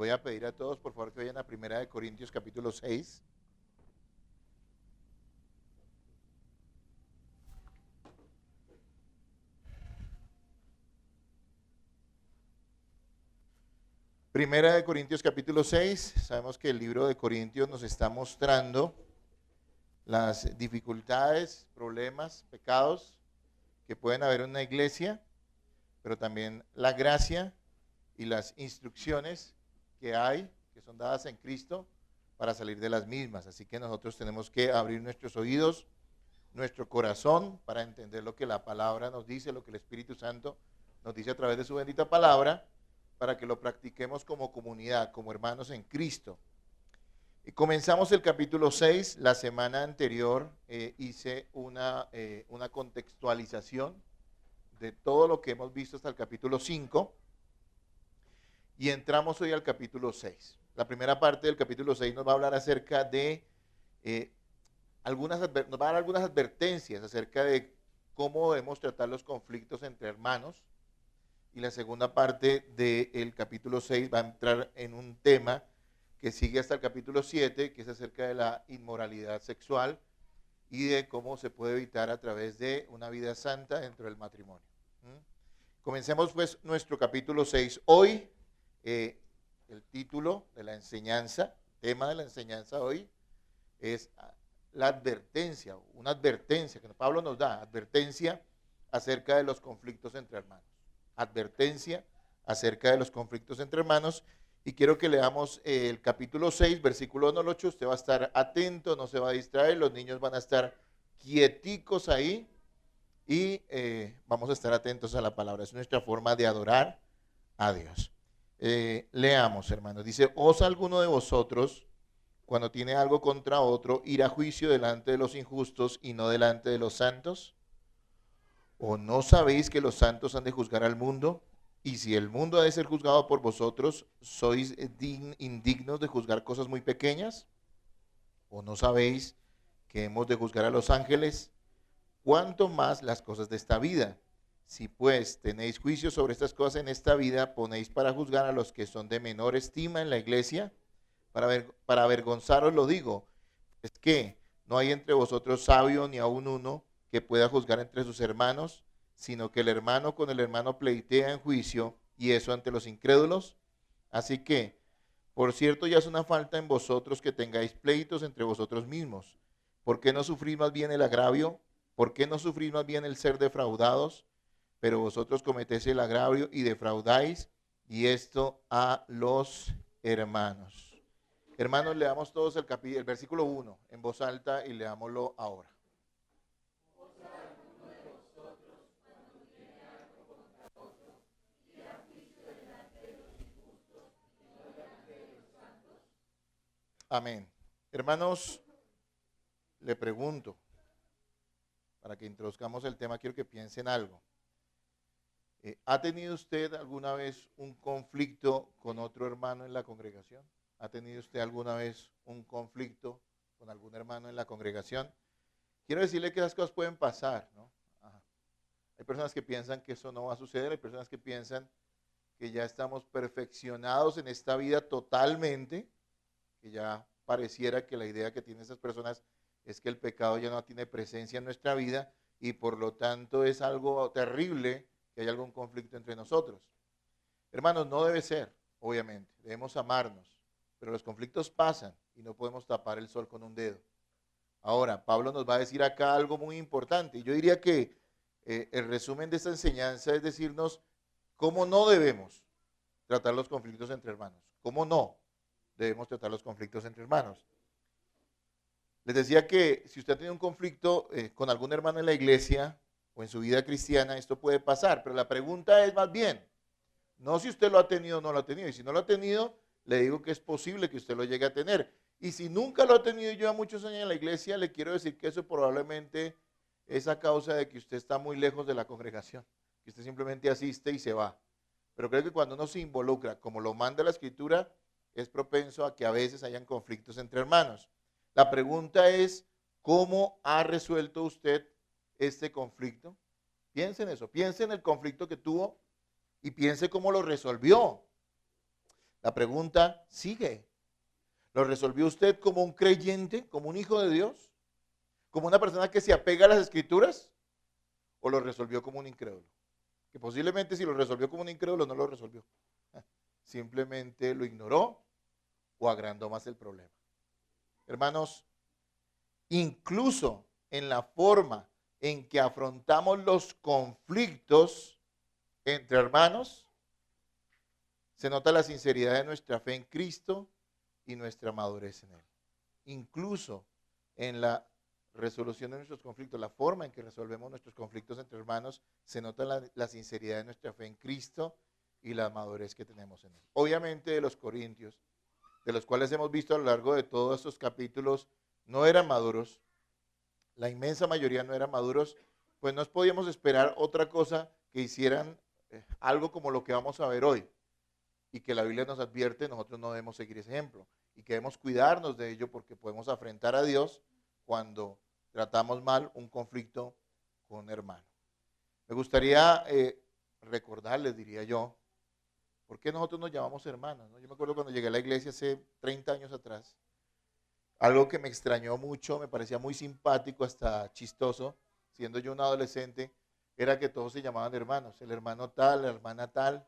voy a pedir a todos, por favor, que vayan a 1 Corintios capítulo 6. Primera de Corintios capítulo 6, sabemos que el libro de Corintios nos está mostrando las dificultades, problemas, pecados que pueden haber en una iglesia, pero también la gracia y las instrucciones que hay, que son dadas en Cristo, para salir de las mismas. Así que nosotros tenemos que abrir nuestros oídos, nuestro corazón, para entender lo que la palabra nos dice, lo que el Espíritu Santo nos dice a través de su bendita palabra, para que lo practiquemos como comunidad, como hermanos en Cristo. Y comenzamos el capítulo 6. La semana anterior hice una contextualización de todo lo que hemos visto hasta el capítulo 5. Y entramos hoy al capítulo 6. La primera parte del capítulo 6 nos va a hablar acerca de nos va a dar algunas advertencias acerca de cómo debemos tratar los conflictos entre hermanos. Y la segunda parte del capítulo 6 va a entrar en un tema que sigue hasta el capítulo 7, que es acerca de la inmoralidad sexual y de cómo se puede evitar a través de una vida santa dentro del matrimonio. Comencemos pues nuestro capítulo 6. Hoy el título de la enseñanza, tema de la enseñanza hoy es la advertencia, una advertencia que Pablo nos da, advertencia acerca de los conflictos entre hermanos. Advertencia acerca de los conflictos entre hermanos, y quiero que leamos el capítulo 6, versículo 1 al 8. Usted va a estar atento, no se va a distraer, los niños van a estar quieticos ahí y vamos a estar atentos a la palabra. Es nuestra forma de adorar a Dios. Leamos, hermanos. Dice: ¿Osa alguno de vosotros, cuando tiene algo contra otro, ir a juicio delante de los injustos y no delante de los santos? ¿O no sabéis que los santos han de juzgar al mundo? Y si el mundo ha de ser juzgado por vosotros, ¿sois indignos de juzgar cosas muy pequeñas? ¿O no sabéis que hemos de juzgar a los ángeles? ¿Cuánto más las cosas de esta vida? Si pues tenéis juicio sobre estas cosas en esta vida, ponéis para juzgar a los que son de menor estima en la iglesia. Para avergonzaros lo digo, es que no hay entre vosotros sabio ni aun uno que pueda juzgar entre sus hermanos, sino que el hermano con el hermano pleitea en juicio, y eso ante los incrédulos. Así que, por cierto, ya es una falta en vosotros que tengáis pleitos entre vosotros mismos. ¿Por qué no sufrís más bien el agravio? ¿Por qué no sufrís más bien el ser defraudados? Pero vosotros cometéis el agravio y defraudáis, y esto a los hermanos. Hermanos, leamos todos el versículo 1 en voz alta y leámoslo ahora. Amén. Hermanos, le pregunto, para que introduzcamos el tema, quiero que piensen algo. ¿Ha tenido usted alguna vez un conflicto con otro hermano en la congregación? ¿Ha tenido usted alguna vez un conflicto con algún hermano en la congregación? Quiero decirle que esas cosas pueden pasar, ¿no? Ajá. Hay personas que piensan que eso no va a suceder, hay personas que piensan que ya estamos perfeccionados en esta vida totalmente, que ya pareciera que la idea que tienen esas personas es que el pecado ya no tiene presencia en nuestra vida y por lo tanto es algo terrible que haya algún conflicto entre nosotros. Hermanos, no debe ser, obviamente, debemos amarnos, pero los conflictos pasan y no podemos tapar el sol con un dedo. Ahora, Pablo nos va a decir acá algo muy importante, y yo diría que el resumen de esta enseñanza es decirnos cómo no debemos tratar los conflictos entre hermanos, cómo no debemos tratar los conflictos entre hermanos. Les decía que si usted ha tenido un conflicto con algún hermano en la iglesia o en su vida cristiana, esto puede pasar, pero la pregunta es más bien, no si usted lo ha tenido o no lo ha tenido, y si no lo ha tenido, le digo que es posible que usted lo llegue a tener, y si nunca lo ha tenido y lleva muchos años en la iglesia, le quiero decir que eso probablemente es a causa de que usted está muy lejos de la congregación, que usted simplemente asiste y se va, pero creo que cuando uno se involucra, como lo manda la Escritura, es propenso a que a veces hayan conflictos entre hermanos. La pregunta es, ¿cómo ha resuelto usted este conflicto? Piense en eso, piense en el conflicto que tuvo y piense cómo lo resolvió. La pregunta sigue. ¿Lo resolvió usted como un creyente, como un hijo de Dios? ¿Como una persona que se apega a las Escrituras? ¿O lo resolvió como un incrédulo? Que posiblemente si lo resolvió como un incrédulo no lo resolvió. Simplemente lo ignoró o agrandó más el problema. Hermanos, incluso en la forma en que afrontamos los conflictos entre hermanos, se nota la sinceridad de nuestra fe en Cristo y nuestra madurez en Él. Incluso en la resolución de nuestros conflictos, la forma en que resolvemos nuestros conflictos entre hermanos, se nota la sinceridad de nuestra fe en Cristo y la madurez que tenemos en Él. Obviamente de los corintios, de los cuales hemos visto a lo largo de todos estos capítulos, no eran maduros, la inmensa mayoría no eran maduros, pues no podíamos esperar otra cosa que hicieran algo como lo que vamos a ver hoy, y que la Biblia nos advierte, nosotros no debemos seguir ese ejemplo, y que debemos cuidarnos de ello porque podemos afrentar a Dios cuando tratamos mal un conflicto con un hermano. Me gustaría recordarles, diría yo, ¿por qué nosotros nos llamamos hermanos? ¿No? Yo me acuerdo cuando llegué a la iglesia hace 30 años atrás, algo que me extrañó mucho, me parecía muy simpático, hasta chistoso, siendo yo un adolescente, era que todos se llamaban hermanos, el hermano tal, la hermana tal.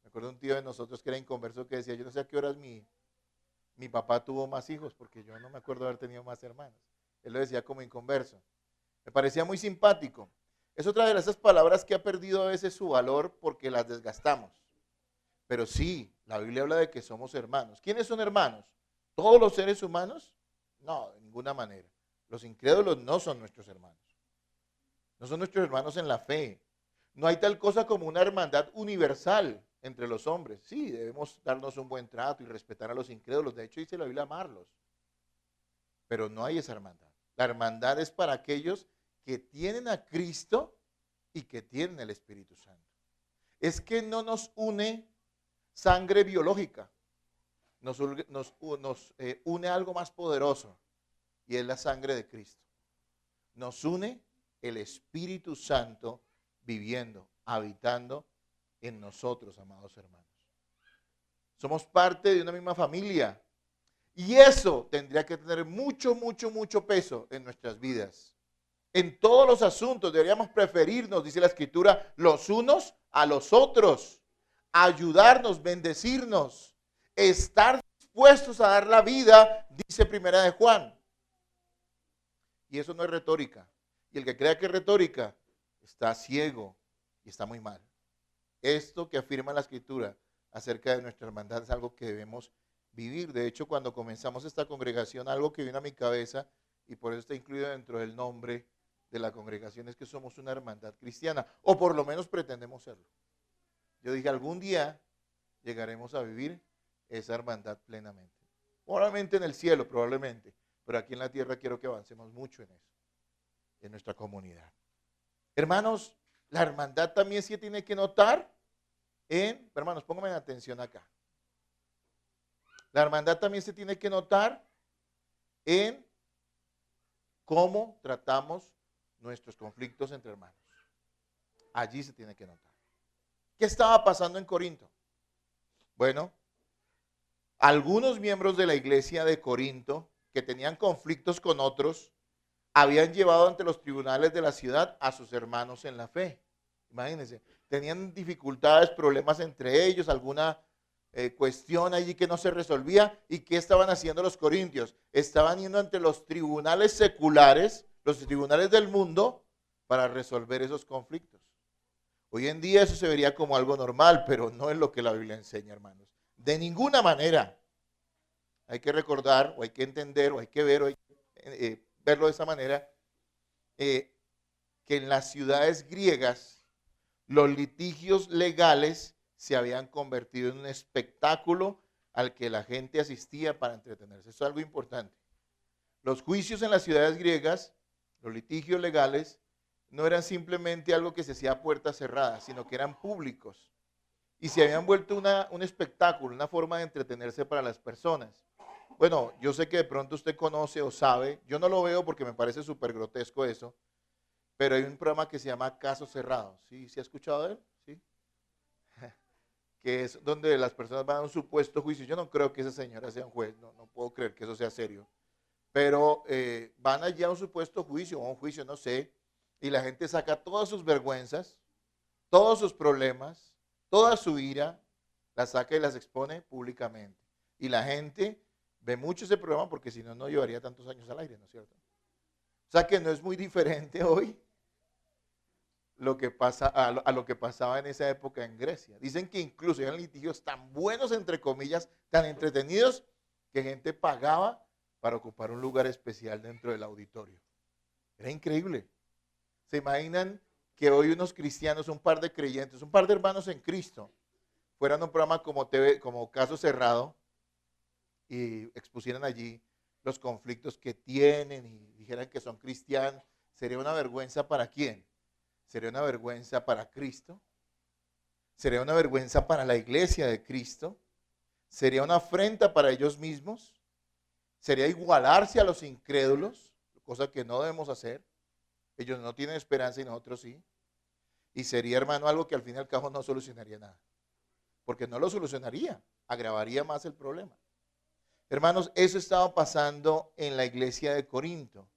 Me acuerdo de un tío de nosotros que era inconverso que decía, yo no sé a qué horas mi papá tuvo más hijos, porque yo no me acuerdo de haber tenido más hermanos. Él lo decía como inconverso. Me parecía muy simpático. Es otra de esas palabras que ha perdido a veces su valor porque las desgastamos. Pero sí, la Biblia habla de que somos hermanos. ¿Quiénes son hermanos? ¿Todos los seres humanos? No, de ninguna manera. Los incrédulos no son nuestros hermanos. No son nuestros hermanos en la fe. No hay tal cosa como una hermandad universal entre los hombres. Sí, debemos darnos un buen trato y respetar a los incrédulos. De hecho, dice la Biblia amarlos. Pero no hay esa hermandad. La hermandad es para aquellos que tienen a Cristo y que tienen el Espíritu Santo. Es que no nos une sangre biológica. Nos une algo más poderoso y es la sangre de Cristo. Nos une el Espíritu Santo viviendo, habitando en nosotros, amados hermanos. Somos parte de una misma familia y eso tendría que tener mucho, mucho, mucho peso en nuestras vidas. En todos los asuntos deberíamos preferirnos, dice la Escritura, los unos a los otros, ayudarnos, bendecirnos, estar dispuestos a dar la vida, dice Primera de Juan. Y eso no es retórica. Y el que crea que es retórica está ciego y está muy mal. Esto que afirma la Escritura acerca de nuestra hermandad es algo que debemos vivir. De hecho, cuando comenzamos esta congregación, algo que vino a mi cabeza, y por eso está incluido dentro del nombre de la congregación, es que somos una hermandad cristiana, o por lo menos pretendemos serlo. Yo dije, algún día llegaremos a vivir esa hermandad plenamente. Probablemente en el cielo, probablemente, pero aquí en la tierra quiero que avancemos mucho en eso, en nuestra comunidad. Hermanos, la hermandad también se tiene que notar hermanos, pónganme atención acá. La hermandad también se tiene que notar en cómo tratamos nuestros conflictos entre hermanos. Allí se tiene que notar. ¿Qué estaba pasando en Corinto? Bueno, algunos miembros de la iglesia de Corinto que tenían conflictos con otros habían llevado ante los tribunales de la ciudad a sus hermanos en la fe. Imagínense, tenían dificultades, problemas entre ellos, alguna cuestión allí que no se resolvía. ¿Y qué estaban haciendo los corintios? Estaban yendo ante los tribunales seculares, los tribunales del mundo, para resolver esos conflictos. Hoy en día eso se vería como algo normal, pero no es lo que la Biblia enseña, hermanos. De ninguna manera. Hay que recordar, o hay que entender, o hay que ver, o hay que verlo de esa manera, que en las ciudades griegas los litigios legales se habían convertido en un espectáculo al que la gente asistía para entretenerse. Eso es algo importante. Los juicios en las ciudades griegas, los litigios legales, no eran simplemente algo que se hacía a puertas cerradas, sino que eran públicos. Y se habían vuelto un espectáculo, una forma de entretenerse para las personas. Bueno, yo sé que de pronto usted conoce o sabe, yo no lo veo porque me parece súper grotesco eso, pero hay un programa que se llama Casos Cerrados. ¿Sí? ¿Se ha escuchado de él? ¿Sí? que es donde las personas van a un supuesto juicio. Yo no creo que esa señora sea un juez, no puedo creer que eso sea serio. Pero van allá a un supuesto juicio, o a un juicio, no sé, y la gente saca todas sus vergüenzas, todos sus problemas, toda su ira, las saca y las expone públicamente. Y la gente ve mucho ese programa porque si no, no llevaría tantos años al aire, ¿no es cierto? O sea que no es muy diferente hoy lo que pasa a lo que pasaba en esa época en Grecia. Dicen que incluso eran litigios tan buenos, entre comillas, tan entretenidos, que gente pagaba para ocupar un lugar especial dentro del auditorio. Era increíble. ¿Se imaginan que hoy unos cristianos, un par de creyentes, un par de hermanos en Cristo, fueran a un programa como TV, como Caso Cerrado, y expusieran allí los conflictos que tienen y dijeran que son cristianos? ¿Sería una vergüenza para quién? ¿Sería una vergüenza para Cristo? ¿Sería una vergüenza para la iglesia de Cristo? ¿Sería una afrenta para ellos mismos? ¿Sería igualarse a los incrédulos? Cosa que no debemos hacer. Ellos no tienen esperanza y nosotros sí. Y sería, hermano, algo que al fin y al cabo no solucionaría nada. Porque no lo solucionaría, agravaría más el problema. Hermanos, eso estaba pasando en la iglesia de Corinto.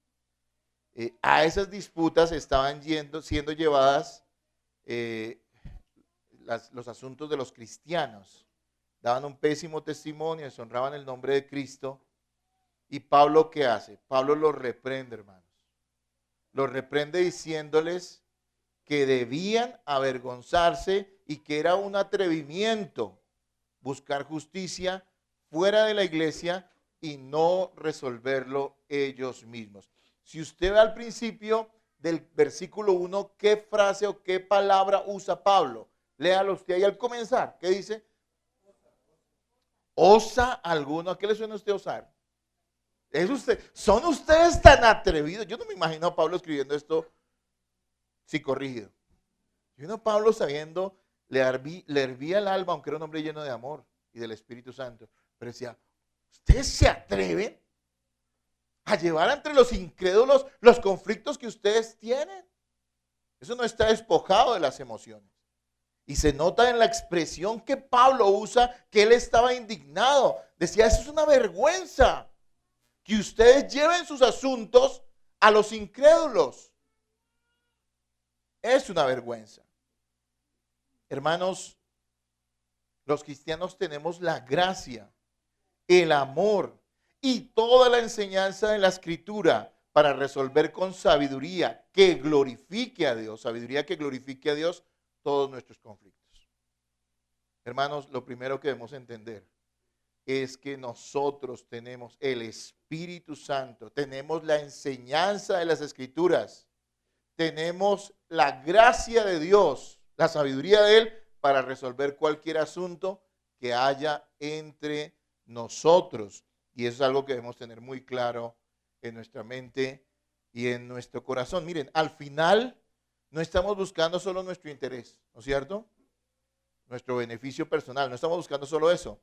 A esas disputas estaban siendo llevadas los asuntos de los cristianos. Daban un pésimo testimonio, deshonraban el nombre de Cristo. ¿Y Pablo qué hace? Pablo los reprende, hermanos. Los reprende diciéndoles que debían avergonzarse y que era un atrevimiento buscar justicia fuera de la iglesia y no resolverlo ellos mismos. Si usted ve al principio del versículo 1, ¿qué frase o qué palabra usa Pablo? Léalo usted ahí al comenzar. ¿Qué dice? ¿Osa alguno? ¿A qué le suena a usted osar? ¿Es usted? ¿Son ustedes tan atrevidos? Yo no me imagino a Pablo escribiendo esto psicorrígido. Yo no a Pablo sabiendo, le hervía el alma, aunque era un hombre lleno de amor y del Espíritu Santo. Pero decía, ¿ustedes se atreven a llevar entre los incrédulos los conflictos que ustedes tienen? Eso no está despojado de las emociones. Y se nota en la expresión que Pablo usa que él estaba indignado. Decía, eso es una vergüenza, que ustedes lleven sus asuntos a los incrédulos. Es una vergüenza. Hermanos, los cristianos tenemos la gracia, el amor y toda la enseñanza de la Escritura para resolver con sabiduría que glorifique a Dios, sabiduría que glorifique a Dios todos nuestros conflictos. Hermanos, lo primero que debemos entender es que nosotros tenemos el Espíritu Santo, tenemos la enseñanza de las Escrituras, tenemos la gracia de Dios, la sabiduría de Él para resolver cualquier asunto que haya entre nosotros. Y eso es algo que debemos tener muy claro en nuestra mente y en nuestro corazón. Miren, al final no estamos buscando solo nuestro interés, ¿no es cierto? Nuestro beneficio personal, no estamos buscando solo eso.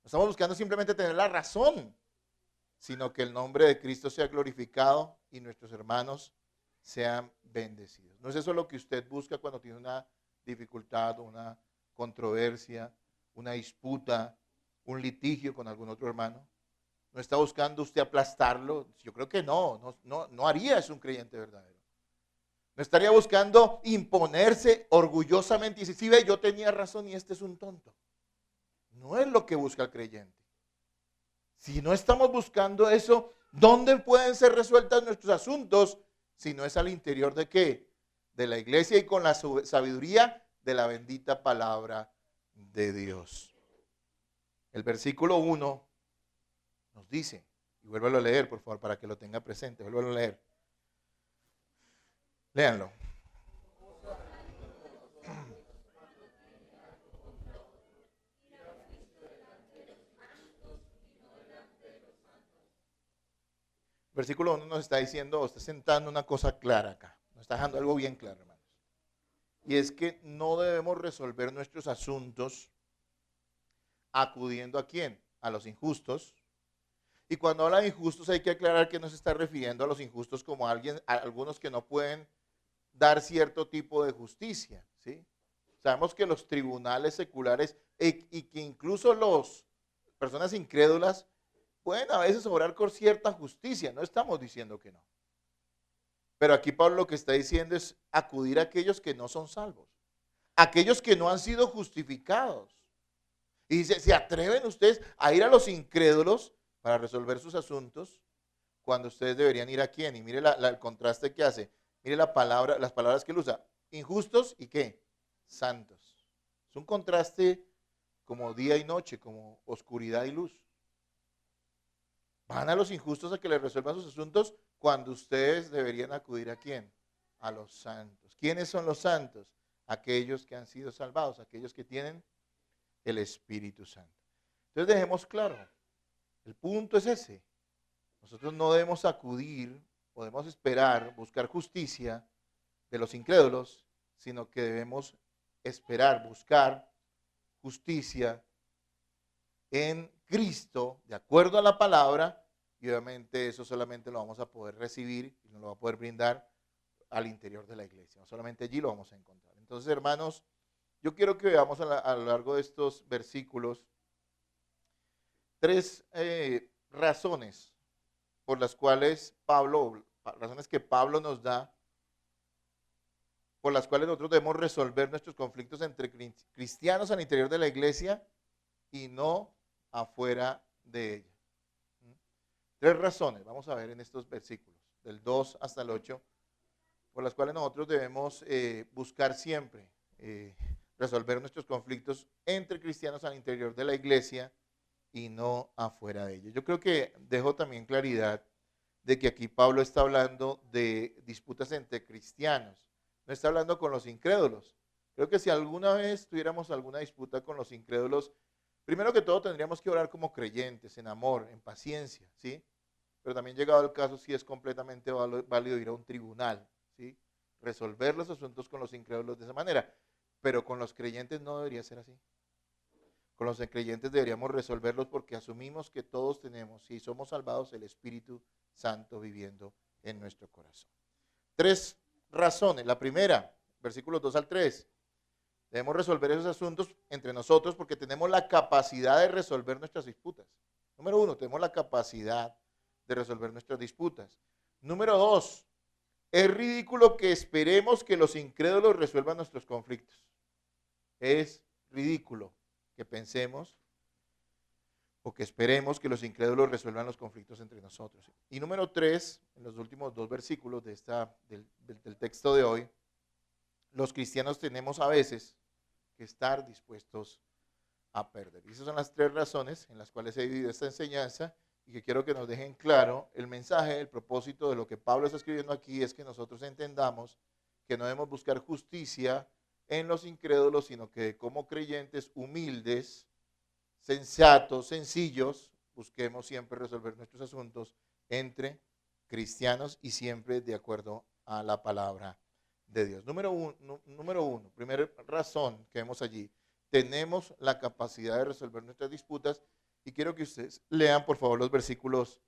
No estamos buscando simplemente tener la razón, sino que el nombre de Cristo sea glorificado y nuestros hermanos sean bendecidos. ¿No es eso lo que usted busca cuando tiene una dificultad, una controversia, una disputa, un litigio con algún otro hermano? ¿No está buscando usted aplastarlo? Yo creo que no haría eso un creyente verdadero. No estaría buscando imponerse orgullosamente y decir, sí, ve, yo tenía razón y este es un tonto. No es lo que busca el creyente. Si no estamos buscando eso, ¿dónde pueden ser resueltos nuestros asuntos? Si no es al interior de ¿qué? De la iglesia y con la sabiduría de la bendita palabra de Dios. El versículo 1 nos dice, y vuélvalo a leer, por favor, para que lo tenga presente, vuélvalo a leer. Léanlo. Versículo 1 nos está diciendo, o está sentando una cosa clara acá. Nos está dejando algo bien claro, hermanos. Y es que no debemos resolver nuestros asuntos acudiendo ¿a quién? A los injustos. Y cuando habla de injustos hay que aclarar que no se está refiriendo a los injustos como a algunos que no pueden dar cierto tipo de justicia, ¿sí? O Sabemos que los tribunales seculares y que incluso las personas incrédulas pueden a veces obrar con cierta justicia. No estamos diciendo que no. Pero aquí Pablo lo que está diciendo es acudir a aquellos que no son salvos, aquellos que no han sido justificados. Y dice, ¿se atreven ustedes a ir a los incrédulos para resolver sus asuntos cuando ustedes deberían ir a quién? Y mire el contraste que hace. Mire las palabras que él usa. Injustos y ¿qué? Santos. Es un contraste como día y noche, como oscuridad y luz. Van a los injustos a que les resuelvan sus asuntos cuando ustedes deberían acudir a quién? A los santos. ¿Quiénes son los santos? Aquellos que han sido salvados, aquellos que tienen el Espíritu Santo. Entonces dejemos claro, el punto es ese. Nosotros no debemos acudir, podemos esperar, buscar justicia de los incrédulos, sino que debemos esperar, buscar justicia en Cristo, de acuerdo a la palabra, y obviamente eso solamente lo vamos a poder recibir y nos lo va a poder brindar al interior de la iglesia. No solamente allí lo vamos a encontrar. Entonces, hermanos, yo quiero que veamos a lo largo de estos versículos tres razones por las cuales razones que Pablo nos da, por las cuales nosotros debemos resolver nuestros conflictos entre cristianos al interior de la iglesia y no afuera de ella. Tres razones, vamos a ver en estos versículos, del 2 hasta el 8, por las cuales nosotros debemos buscar siempre resolver nuestros conflictos entre cristianos al interior de la iglesia y no afuera de ella. Yo creo que dejo también claridad de que aquí Pablo está hablando de disputas entre cristianos, no está hablando con los incrédulos. Creo que si alguna vez tuviéramos alguna disputa con los incrédulos, primero que todo tendríamos que orar como creyentes, en amor, en paciencia, ¿sí? Pero también llegado el caso, sí es completamente válido ir a un tribunal, ¿sí? Resolver los asuntos con los incrédulos de esa manera. Pero con los creyentes no debería ser así. Con los creyentes deberíamos resolverlos porque asumimos que todos tenemos, si somos salvados, el Espíritu Santo viviendo en nuestro corazón. Tres razones. La primera, versículos 2 al 3. Debemos resolver esos asuntos entre nosotros porque tenemos la capacidad de resolver nuestras disputas. Número 1, tenemos la capacidad de resolver nuestras disputas. Número 2, es ridículo que esperemos que los incrédulos resuelvan nuestros conflictos. Es ridículo que pensemos o que esperemos que los incrédulos resuelvan los conflictos entre nosotros. Y número 3, en los últimos dos versículos del texto de hoy, los cristianos tenemos a veces que estar dispuestos a perder. Y esas son las tres razones en las cuales he dividido esta enseñanza y que quiero que nos dejen claro el mensaje, el propósito de lo que Pablo está escribiendo aquí es que nosotros entendamos que no debemos buscar justicia en los incrédulos, sino que como creyentes humildes, sensatos, sencillos, busquemos siempre resolver nuestros asuntos entre cristianos y siempre de acuerdo a la palabra de Dios. Número uno, primera razón que vemos allí, tenemos la capacidad de resolver nuestras disputas y quiero que ustedes lean por favor los versículos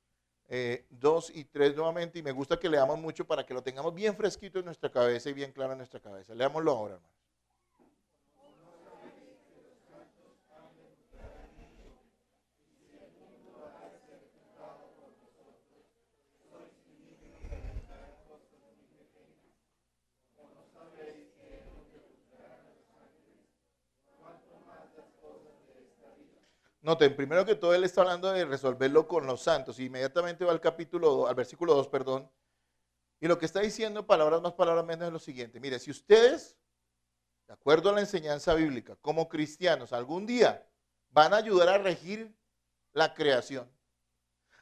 2 y 3 nuevamente y me gusta que leamos mucho para que lo tengamos bien fresquito en nuestra cabeza y bien claro en nuestra cabeza. Leámoslo ahora, hermano. Noten, primero que todo él está hablando de resolverlo con los santos. Y inmediatamente va al versículo 2, perdón. Y lo que está diciendo, palabras más, palabras menos, es lo siguiente. Mire, si ustedes, de acuerdo a la enseñanza bíblica, como cristianos, algún día van a ayudar a regir la creación,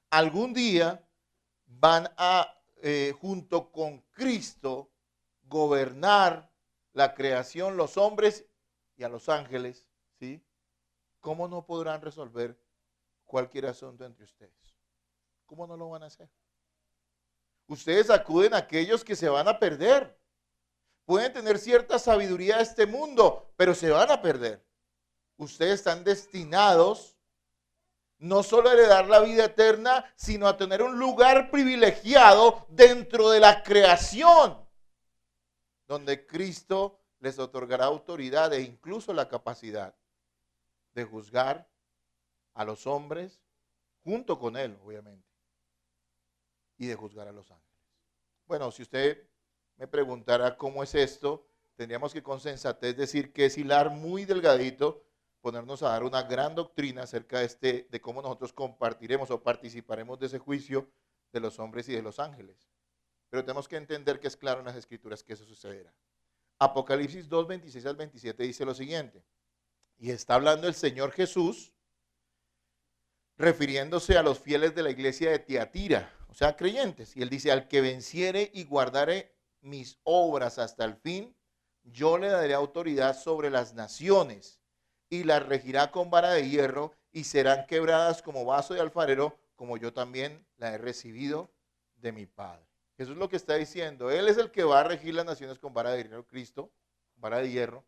algún día van a, junto con Cristo, gobernar la creación, los hombres y a los ángeles, ¿sí? ¿Cómo no podrán resolver cualquier asunto entre ustedes? ¿Cómo no lo van a hacer? Ustedes acuden a aquellos que se van a perder. Pueden tener cierta sabiduría de este mundo, pero se van a perder. Ustedes están destinados no solo a heredar la vida eterna, sino a tener un lugar privilegiado dentro de la creación, donde Cristo les otorgará autoridad e incluso la capacidad de juzgar a los hombres junto con él, obviamente, y de juzgar a los ángeles. Bueno, si usted me preguntara cómo es esto, tendríamos que con sensatez decir que es hilar muy delgadito, ponernos a dar una gran doctrina acerca de cómo nosotros compartiremos o participaremos de ese juicio de los hombres y de los ángeles. Pero tenemos que entender que es claro en las Escrituras que eso sucederá. Apocalipsis 2, 26 al 27 dice lo siguiente, y está hablando el Señor Jesús, refiriéndose a los fieles de la iglesia de Tiatira, o sea, creyentes. Y él dice, al que venciere y guardare mis obras hasta el fin, yo le daré autoridad sobre las naciones y las regirá con vara de hierro y serán quebradas como vaso de alfarero, como yo también la he recibido de mi Padre. Eso es lo que está diciendo. Él es el que va a regir las naciones con vara de hierro, Cristo, vara de hierro,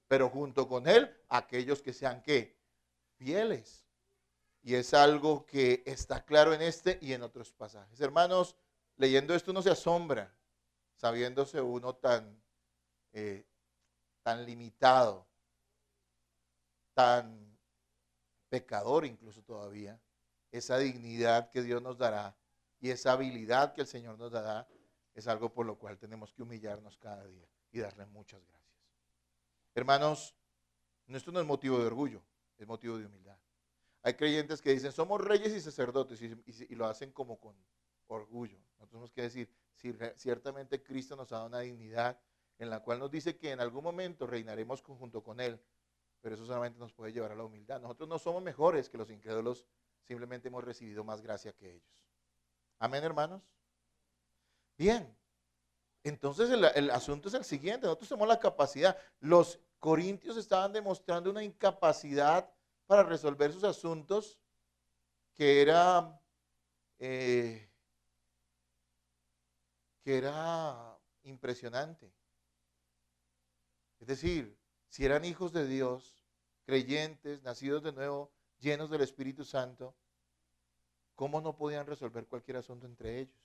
pero junto con él, aquellos que sean, ¿qué? Fieles. Y es algo que está claro en este y en otros pasajes. Hermanos, leyendo esto uno se asombra, sabiéndose uno tan limitado, tan pecador incluso todavía, esa dignidad que Dios nos dará y esa habilidad que el Señor nos dará, es algo por lo cual tenemos que humillarnos cada día y darle muchas gracias. Hermanos, esto no es motivo de orgullo, es motivo de humildad. Hay creyentes que dicen, somos reyes y sacerdotes, y lo hacen como con orgullo. Nosotros tenemos que decir, ciertamente Cristo nos ha dado una dignidad en la cual nos dice que en algún momento reinaremos junto con Él, pero eso solamente nos puede llevar a la humildad. Nosotros no somos mejores que los incrédulos, simplemente hemos recibido más gracia que ellos. Amén, hermanos. Bien, entonces el asunto es el siguiente, nosotros tenemos la capacidad. Los corintios estaban demostrando una incapacidad para resolver sus asuntos que era impresionante. Es decir, si eran hijos de Dios, creyentes, nacidos de nuevo, llenos del Espíritu Santo, ¿cómo no podían resolver cualquier asunto entre ellos?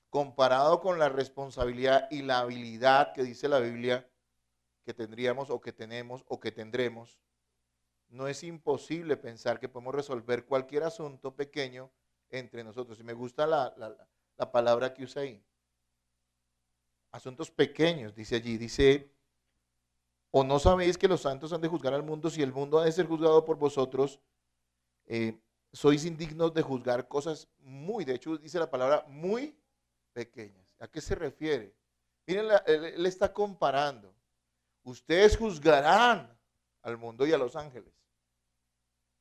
Comparado con la responsabilidad y la habilidad que dice la Biblia que tendríamos o que tenemos o que tendremos, no es imposible pensar que podemos resolver cualquier asunto pequeño entre nosotros. Y me gusta la palabra que usa ahí. Asuntos pequeños, dice allí. Dice, ¿o no sabéis que los santos han de juzgar al mundo? Si el mundo ha de ser juzgado por vosotros, sois indignos de juzgar cosas de hecho dice la palabra, muy pequeñas. ¿A qué se refiere? Miren, él está comparando. Ustedes juzgarán al mundo y a los ángeles.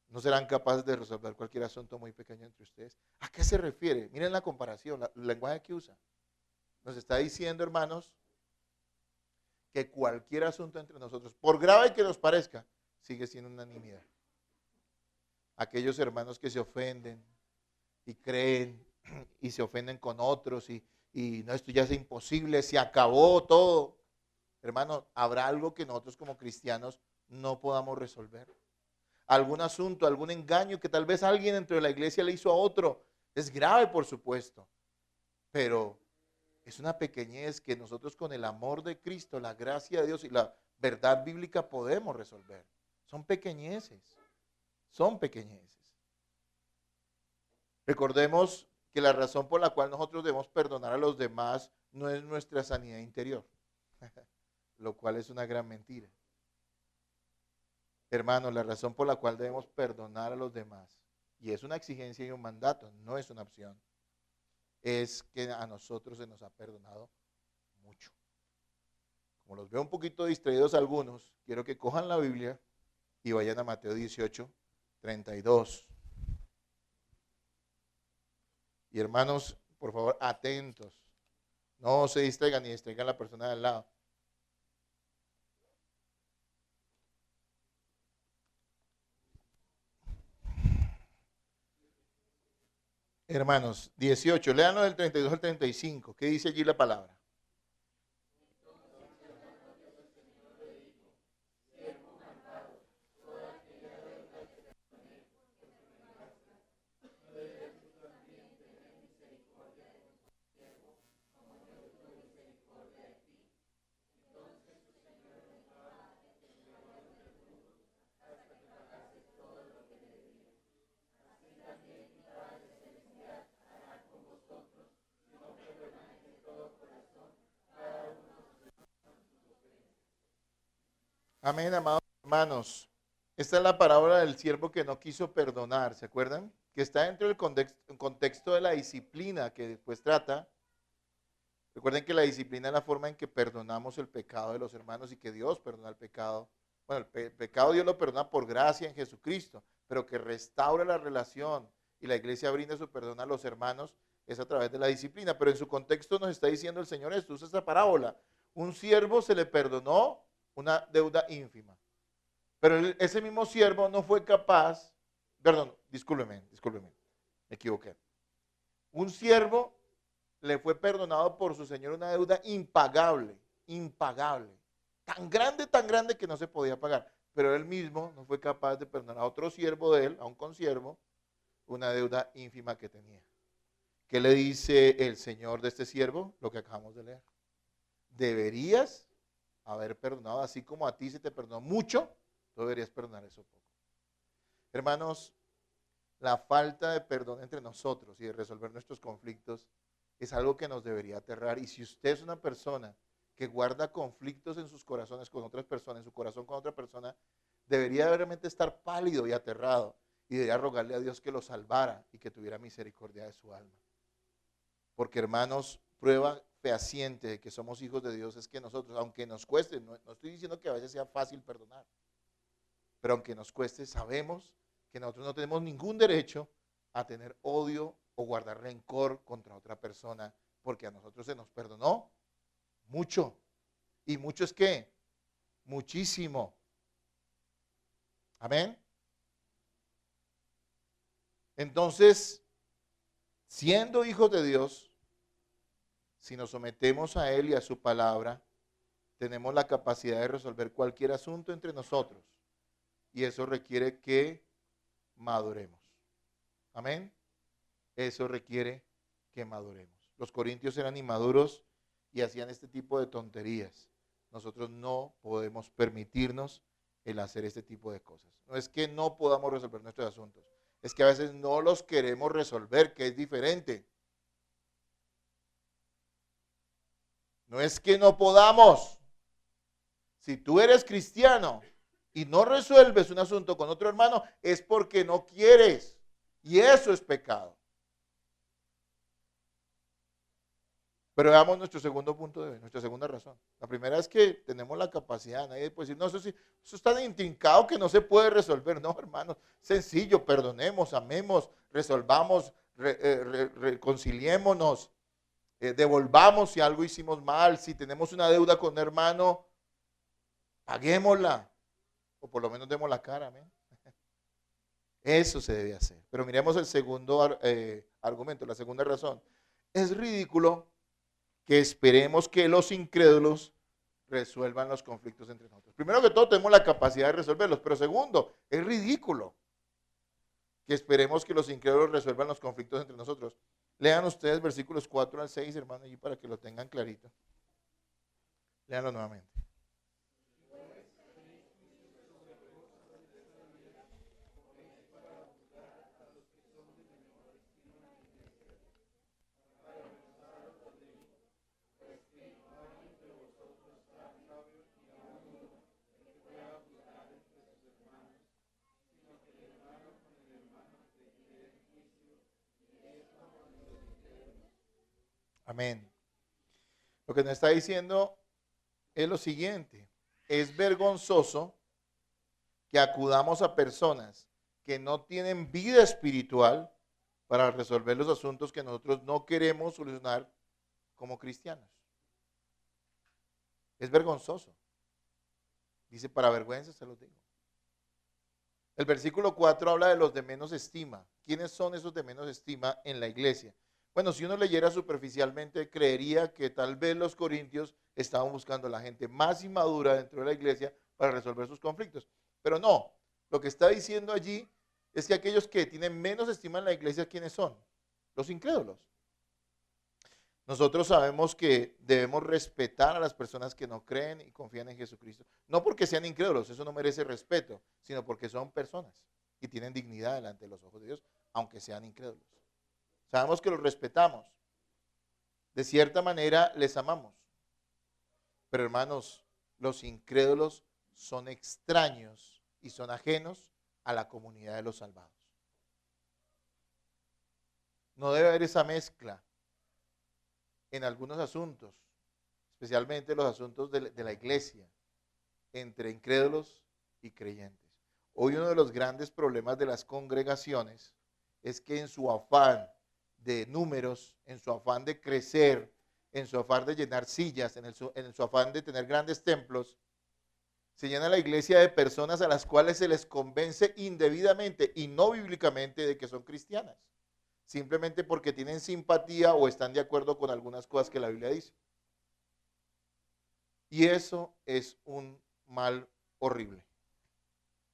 No serán capaces de resolver cualquier asunto muy pequeño entre ustedes. ¿A qué se refiere? Miren la comparación, el lenguaje que usa. Nos está diciendo, hermanos, que cualquier asunto entre nosotros, por grave que nos parezca, sigue siendo una nimiedad. Aquellos hermanos que se ofenden y creen y se ofenden con otros y no, esto ya es imposible, se acabó todo. Hermano, ¿habrá algo que nosotros como cristianos no podamos resolver? Algún asunto, algún engaño que tal vez alguien dentro de la iglesia le hizo a otro. Es grave, por supuesto, pero es una pequeñez que nosotros con el amor de Cristo, la gracia de Dios y la verdad bíblica podemos resolver. Son pequeñeces, son pequeñeces. Recordemos que la razón por la cual nosotros debemos perdonar a los demás no es nuestra sanidad interior, lo cual es una gran mentira. Hermanos, la razón por la cual debemos perdonar a los demás, y es una exigencia y un mandato, no es una opción, es que a nosotros se nos ha perdonado mucho. Como los veo un poquito distraídos algunos, quiero que cojan la Biblia y vayan a Mateo 18, 32. Y hermanos, por favor, atentos. No se distraigan ni distraigan a la persona de al lado. Hermanos, 18, léanlo del 32 al 35. ¿Qué dice allí la palabra? Amén, amados hermanos. Esta es la parábola del siervo que no quiso perdonar, ¿se acuerdan? Que está dentro del contexto de la disciplina que después trata. Recuerden que la disciplina es la forma en que perdonamos el pecado de los hermanos y que Dios perdona el pecado. Bueno, el pecado Dios lo perdona por gracia en Jesucristo, pero que restaura la relación y la iglesia brinda su perdón a los hermanos es a través de la disciplina. Pero en su contexto nos está diciendo el Señor esto, usa esta parábola. Un siervo se le perdonó una deuda ínfima, pero ese mismo siervo no fue capaz, perdón, discúlpeme, me equivoqué. Un siervo le fue perdonado por su señor una deuda impagable, impagable, tan grande que no se podía pagar. Pero él mismo no fue capaz de perdonar a otro siervo de él, a un consiervo, una deuda ínfima que tenía. ¿Qué le dice el señor de este siervo? Lo que acabamos de leer. Deberías haber perdonado, así como a ti se te perdonó mucho, tú deberías perdonar eso poco. Hermanos, la falta de perdón entre nosotros y de resolver nuestros conflictos es algo que nos debería aterrar. Y si usted es una persona que guarda conflictos en sus corazones con otras personas, en su corazón con otra persona, debería realmente estar pálido y aterrado y debería rogarle a Dios que lo salvara y que tuviera misericordia de su alma. Porque, hermanos, prueba fehaciente de que somos hijos de Dios es que nosotros, aunque nos cueste, no estoy diciendo que a veces sea fácil perdonar, pero aunque nos cueste, sabemos que nosotros no tenemos ningún derecho a tener odio o guardar rencor contra otra persona, porque a nosotros se nos perdonó mucho. ¿Y mucho es qué? Muchísimo. Amén. Entonces, siendo hijos de Dios, si nos sometemos a Él y a su palabra, tenemos la capacidad de resolver cualquier asunto entre nosotros. Y eso requiere que maduremos. Amén. Eso requiere que maduremos. Los corintios eran inmaduros y hacían este tipo de tonterías. Nosotros no podemos permitirnos el hacer este tipo de cosas. No es que no podamos resolver nuestros asuntos, es que a veces no los queremos resolver, que es diferente. No es que no podamos. Si tú eres cristiano y no resuelves un asunto con otro hermano, es porque no quieres. Y eso es pecado. Pero veamos nuestro segundo punto de vista, nuestra segunda razón. La primera es que tenemos la capacidad, nadie puede decir, no, eso es tan intrincado que no se puede resolver. No, hermanos, sencillo, perdonemos, amemos, resolvamos, reconciliémonos, devolvamos si algo hicimos mal, si tenemos una deuda con un hermano, paguémosla, o por lo menos demos la cara, amén. Eso se debe hacer. Pero miremos el segundo argumento, la segunda razón. Es ridículo que esperemos que los incrédulos resuelvan los conflictos entre nosotros. Primero que todo, tenemos la capacidad de resolverlos, pero segundo, es ridículo que esperemos que los incrédulos resuelvan los conflictos entre nosotros. Lean ustedes versículos 4 al 6, hermano, allí para que lo tengan clarito. Leanlo nuevamente. Amén. Lo que nos está diciendo es lo siguiente. Es vergonzoso que acudamos a personas que no tienen vida espiritual para resolver los asuntos que nosotros no queremos solucionar como cristianos. Es vergonzoso. Dice, para vergüenza se los digo. El versículo 4 habla de los de menos estima. ¿Quiénes son esos de menos estima en la iglesia? Bueno, si uno leyera superficialmente, creería que tal vez los corintios estaban buscando a la gente más inmadura dentro de la iglesia para resolver sus conflictos. Pero no, lo que está diciendo allí es que aquellos que tienen menos estima en la iglesia, ¿quiénes son? Los incrédulos. Nosotros sabemos que debemos respetar a las personas que no creen y confían en Jesucristo. No porque sean incrédulos, eso no merece respeto, sino porque son personas y tienen dignidad delante de los ojos de Dios, aunque sean incrédulos. Sabemos que los respetamos. De cierta manera les amamos. Pero hermanos, los incrédulos son extraños y son ajenos a la comunidad de los salvados. No debe haber esa mezcla en algunos asuntos, especialmente los asuntos de la iglesia, entre incrédulos y creyentes. Hoy uno de los grandes problemas de las congregaciones es que en su afán de números, en su afán de crecer, en su afán de llenar sillas, en su afán de tener grandes templos, se llena la iglesia de personas a las cuales se les convence indebidamente y no bíblicamente de que son cristianas, simplemente porque tienen simpatía o están de acuerdo con algunas cosas que la Biblia dice. Y eso es un mal horrible.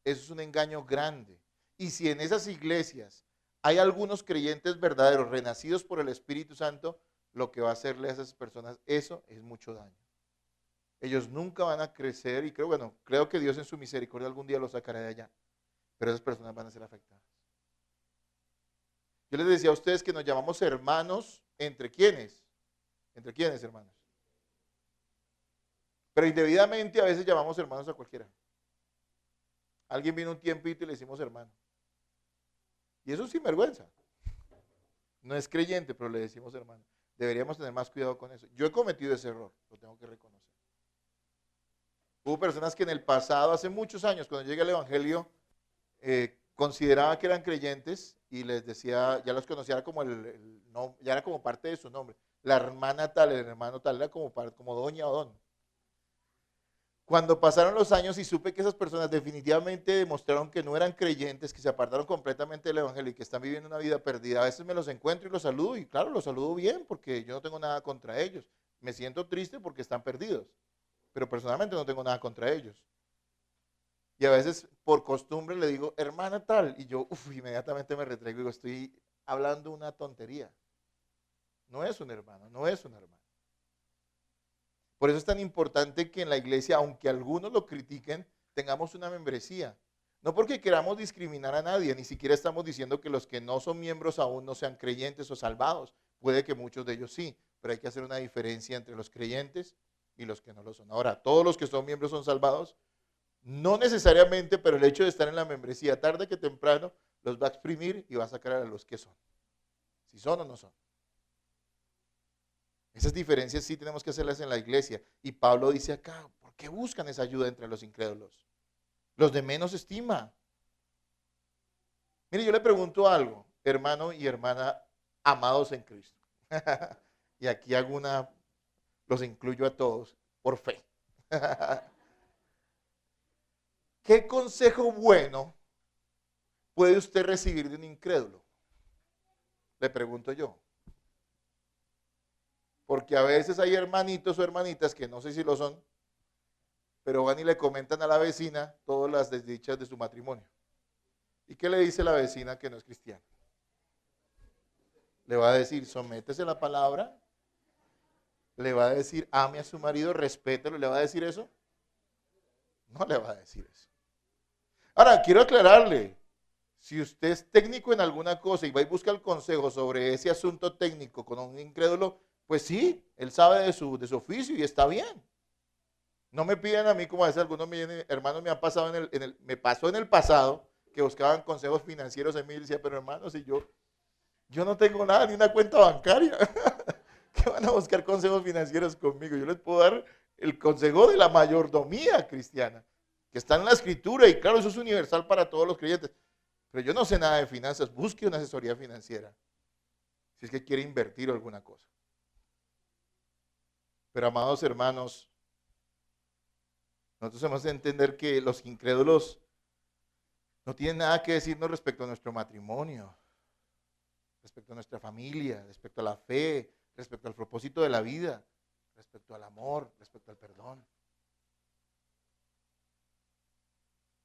Eso es un engaño grande. Y si en esas iglesias hay algunos creyentes verdaderos, renacidos por el Espíritu Santo, lo que va a hacerle a esas personas, eso es mucho daño. Ellos nunca van a crecer y creo que Dios en su misericordia algún día los sacará de allá. Pero esas personas van a ser afectadas. Yo les decía a ustedes que nos llamamos hermanos, ¿entre quiénes? ¿Entre quiénes, hermanos? Pero indebidamente a veces llamamos hermanos a cualquiera. Alguien vino un tiempito y le decimos hermano. Y eso es sinvergüenza. No es creyente, pero le decimos hermano. Deberíamos tener más cuidado con eso. Yo he cometido ese error, lo tengo que reconocer. Hubo personas que en el pasado, hace muchos años, cuando llegué al Evangelio, consideraba que eran creyentes y les decía, ya los conocía como no, ya era como parte de su nombre. La hermana tal, el hermano tal, era como doña o don. Cuando pasaron los años y supe que esas personas definitivamente demostraron que no eran creyentes, que se apartaron completamente del Evangelio y que están viviendo una vida perdida, a veces me los encuentro y los saludo, y claro, los saludo bien porque yo no tengo nada contra ellos. Me siento triste porque están perdidos, pero personalmente no tengo nada contra ellos. Y a veces por costumbre le digo, hermana tal, y yo inmediatamente me retraigo y digo, estoy hablando una tontería. No es un hermano, no es un hermano. Por eso es tan importante que en la iglesia, aunque algunos lo critiquen, tengamos una membresía. No porque queramos discriminar a nadie, ni siquiera estamos diciendo que los que no son miembros aún no sean creyentes o salvados. Puede que muchos de ellos sí, pero hay que hacer una diferencia entre los creyentes y los que no lo son. Ahora, todos los que son miembros son salvados, no necesariamente, pero el hecho de estar en la membresía tarde que temprano los va a exprimir y va a sacar a los que son. Si son o no son. Esas diferencias sí tenemos que hacerlas en la iglesia. Y Pablo dice acá, ¿por qué buscan esa ayuda entre los incrédulos? Los de menos estima. Mire, yo le pregunto algo, hermano y hermana amados en Cristo. Y aquí los incluyo a todos, por fe. ¿Qué consejo bueno puede usted recibir de un incrédulo? Le pregunto yo. Porque a veces hay hermanitos o hermanitas que no sé si lo son, pero van y le comentan a la vecina todas las desdichas de su matrimonio. ¿Y qué le dice la vecina que no es cristiana? Le va a decir, sométese a la palabra. Le va a decir, ame a su marido, respételo. ¿Le va a decir eso? No le va a decir eso. Ahora, quiero aclararle, si usted es técnico en alguna cosa y va y busca el consejo sobre ese asunto técnico con un incrédulo, pues sí, él sabe de su oficio y está bien. No me piden a mí, como a veces algunos hermanos me han pasado me pasó en el pasado, que buscaban consejos financieros en mí y decía, pero hermano, si yo no tengo nada, ni una cuenta bancaria, ¿qué van a buscar consejos financieros conmigo? Yo les puedo dar el consejo de la mayordomía cristiana, que está en la escritura, y claro, eso es universal para todos los creyentes, pero yo no sé nada de finanzas, busque una asesoría financiera, si es que quiere invertir alguna cosa. Pero amados hermanos, nosotros hemos de entender que los incrédulos no tienen nada que decirnos respecto a nuestro matrimonio, respecto a nuestra familia, respecto a la fe, respecto al propósito de la vida, respecto al amor, respecto al perdón.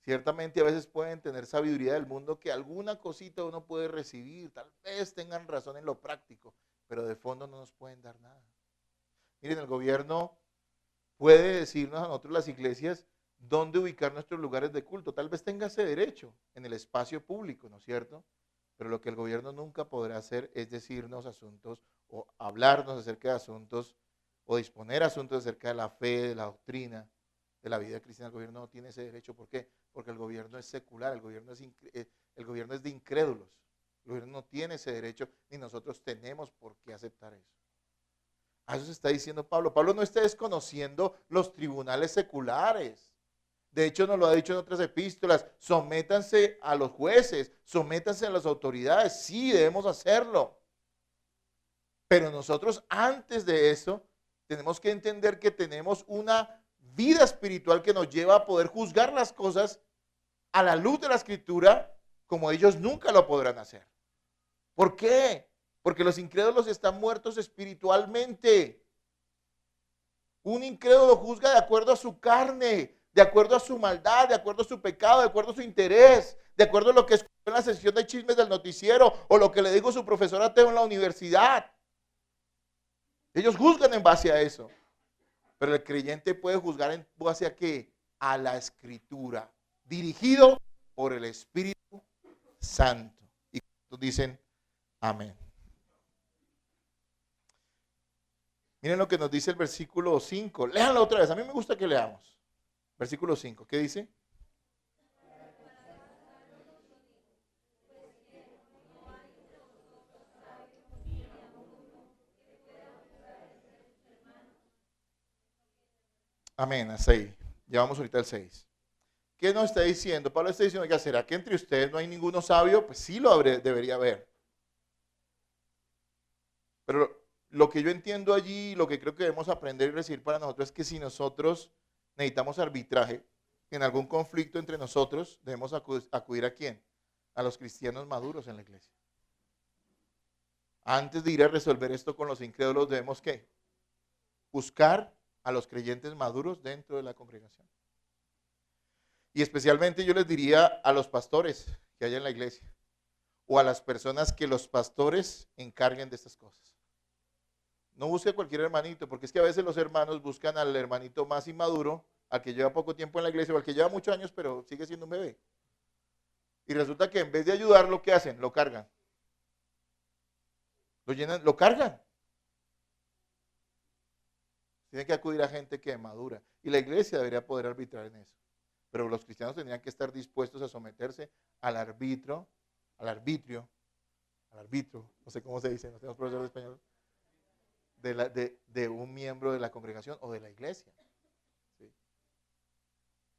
Ciertamente a veces pueden tener sabiduría del mundo que alguna cosita uno puede recibir, tal vez tengan razón en lo práctico, pero de fondo no nos pueden dar nada. Miren, el gobierno puede decirnos a nosotros, las iglesias, dónde ubicar nuestros lugares de culto. Tal vez tenga ese derecho en el espacio público, ¿no es cierto? Pero lo que el gobierno nunca podrá hacer es decirnos asuntos o hablarnos acerca de asuntos o disponer asuntos acerca de la fe, de la doctrina, de la vida cristiana. El gobierno no tiene ese derecho. ¿Por qué? Porque el gobierno es secular, el gobierno es de incrédulos. El gobierno no tiene ese derecho, ni nosotros tenemos por qué aceptar eso. A eso se está diciendo Pablo. Pablo no está desconociendo los tribunales seculares. De hecho, nos lo ha dicho en otras epístolas. Sométanse a los jueces, sométanse a las autoridades. Sí, debemos hacerlo. Pero nosotros antes de eso tenemos que entender que tenemos una vida espiritual que nos lleva a poder juzgar las cosas a la luz de la Escritura como ellos nunca lo podrán hacer. ¿Por qué? Porque los incrédulos están muertos espiritualmente. Un incrédulo juzga de acuerdo a su carne, de acuerdo a su maldad, de acuerdo a su pecado, de acuerdo a su interés, de acuerdo a lo que escuchó en la sesión de chismes del noticiero o lo que le dijo su profesor ateo en la universidad. Ellos juzgan en base a eso. Pero el creyente puede juzgar en base a ¿qué? A la Escritura, dirigido por el Espíritu Santo. Y todos dicen amén. Miren lo que nos dice el versículo 5. Léanlo otra vez. A mí me gusta que leamos. Versículo 5. ¿Qué dice? Amén, hasta ahí. Llevamos ahorita el 6. ¿Qué nos está diciendo? Pablo está diciendo, ¿será que entre ustedes no hay ninguno sabio? Pues sí debería haber. Pero lo que yo entiendo allí, lo que creo que debemos aprender y recibir para nosotros es que si nosotros necesitamos arbitraje en algún conflicto entre nosotros, debemos acudir ¿a quién? A los cristianos maduros en la iglesia. Antes de ir a resolver esto con los incrédulos, debemos ¿qué? Buscar a los creyentes maduros dentro de la congregación. Y especialmente yo les diría a los pastores que hay en la iglesia o a las personas que los pastores encarguen de estas cosas. No busque a cualquier hermanito, porque es que a veces los hermanos buscan al hermanito más inmaduro, al que lleva poco tiempo en la iglesia o al que lleva muchos años pero sigue siendo un bebé. Y resulta que en vez de ayudarlo, ¿qué hacen? Lo cargan. Lo llenan, lo cargan. Tienen que acudir a gente que es madura. Y la iglesia debería poder arbitrar en eso. Pero los cristianos tendrían que estar dispuestos a someterse al arbitrio, no sé cómo se dice, no tenemos profesor de español, de un miembro de la congregación o de la iglesia. ¿Sí?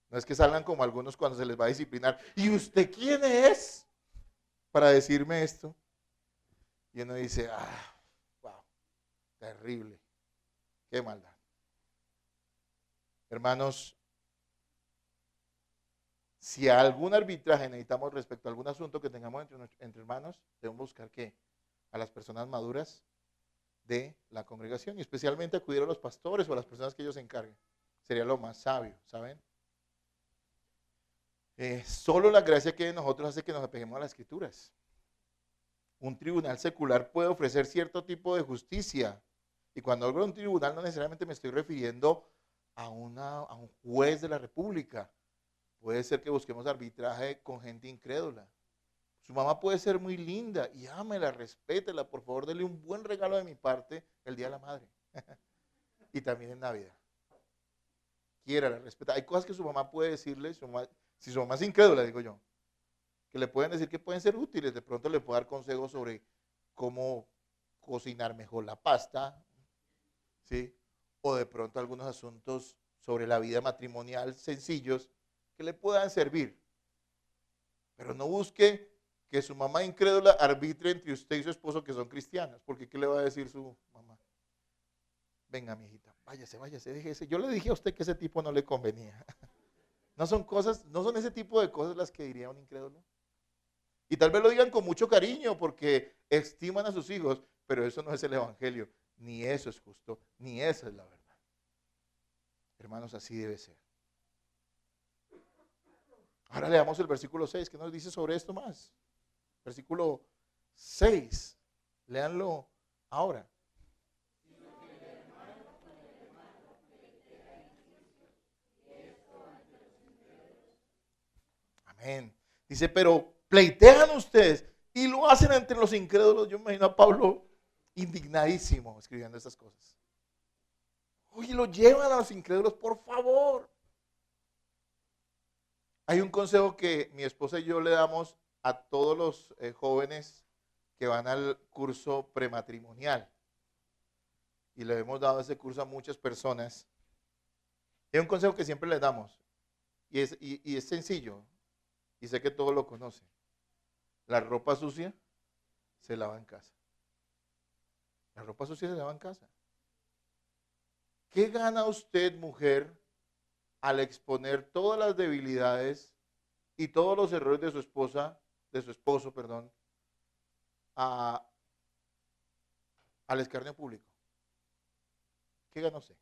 No es que salgan como algunos cuando se les va a disciplinar. ¿Y usted quién es para decirme esto? Y uno dice, wow, terrible, qué maldad. Hermanos, si algún arbitraje necesitamos respecto a algún asunto que tengamos entre hermanos, debemos buscar ¿qué? A las personas maduras de la congregación y especialmente acudir a los pastores o a las personas que ellos se encarguen. Sería lo más sabio, ¿saben? Solo la gracia que hay en nosotros hace que nos apeguemos a las Escrituras. Un tribunal secular puede ofrecer cierto tipo de justicia. Y cuando hablo de un tribunal no necesariamente me estoy refiriendo a un juez de la república. Puede ser que busquemos arbitraje con gente incrédula. Su mamá puede ser muy linda y ámela, respétela, por favor, dele un buen regalo de mi parte el Día de la Madre. Y también en Navidad. Quiérala, respeta. Hay cosas que su mamá puede decirle, si su mamá es incrédula, digo yo, que le pueden decir que pueden ser útiles. De pronto le puedo dar consejos sobre cómo cocinar mejor la pasta, ¿sí? O de pronto algunos asuntos sobre la vida matrimonial sencillos que le puedan servir. Pero no busque que su mamá incrédula arbitre entre usted y su esposo que son cristianos, porque ¿qué le va a decir su mamá? Venga, mi hijita, váyase, déjese. Yo le dije a usted que ese tipo no le convenía. No son ese tipo de cosas las que diría un incrédulo. Y tal vez lo digan con mucho cariño porque estiman a sus hijos, pero eso no es el evangelio, ni eso es justo, ni esa es la verdad. Hermanos, así debe ser. Ahora leamos el versículo 6, ¿qué nos dice sobre esto más? Versículo 6, léanlo ahora. Amén. Dice, pero pleitean ustedes y lo hacen entre los incrédulos. Yo me imagino a Pablo indignadísimo escribiendo estas cosas. Oye, lo llevan a los incrédulos, por favor. Hay un consejo que mi esposa y yo le damos a todos los jóvenes que van al curso prematrimonial. Y le hemos dado ese curso a muchas personas. Es un consejo que siempre les damos. Y es sencillo. Y sé que todos lo conocen. La ropa sucia se lava en casa. La ropa sucia se lava en casa. ¿Qué gana usted, mujer, al exponer todas las debilidades y todos los errores de su esposa, de su esposo, perdón, a, al escarnio público? ¿Qué gana usted?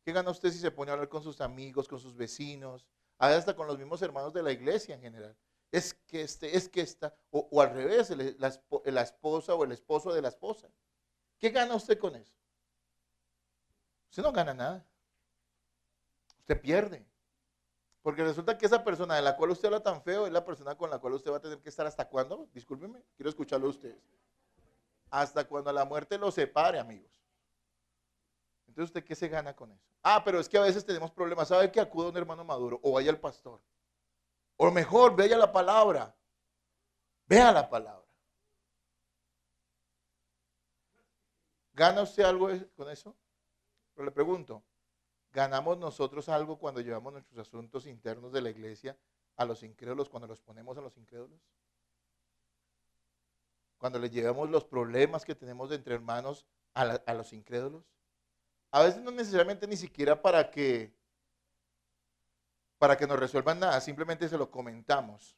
¿Qué gana usted si se pone a hablar con sus amigos, con sus vecinos, hasta con los mismos hermanos de la iglesia en general? Es que esta, o al revés, la esposa o el esposo de la esposa. ¿Qué gana usted con eso? Usted no gana nada. Usted pierde. Porque resulta que esa persona de la cual usted habla tan feo es la persona con la cual usted va a tener que estar hasta cuándo. Discúlpeme, quiero escucharlo a ustedes. Hasta cuando la muerte los separe, amigos. Entonces, ¿usted qué se gana con eso? Ah, pero es que a veces tenemos problemas. ¿Sabe que acuda un hermano maduro o vaya al pastor? O mejor, vea la palabra. Vea la palabra. ¿Gana usted algo con eso? Pero le pregunto, ¿ganamos nosotros algo cuando llevamos nuestros asuntos internos de la iglesia a los incrédulos, cuando los ponemos a los incrédulos? Cuando les llevamos los problemas que tenemos entre hermanos a los incrédulos. A veces no necesariamente ni siquiera para que nos resuelvan nada, simplemente se lo comentamos.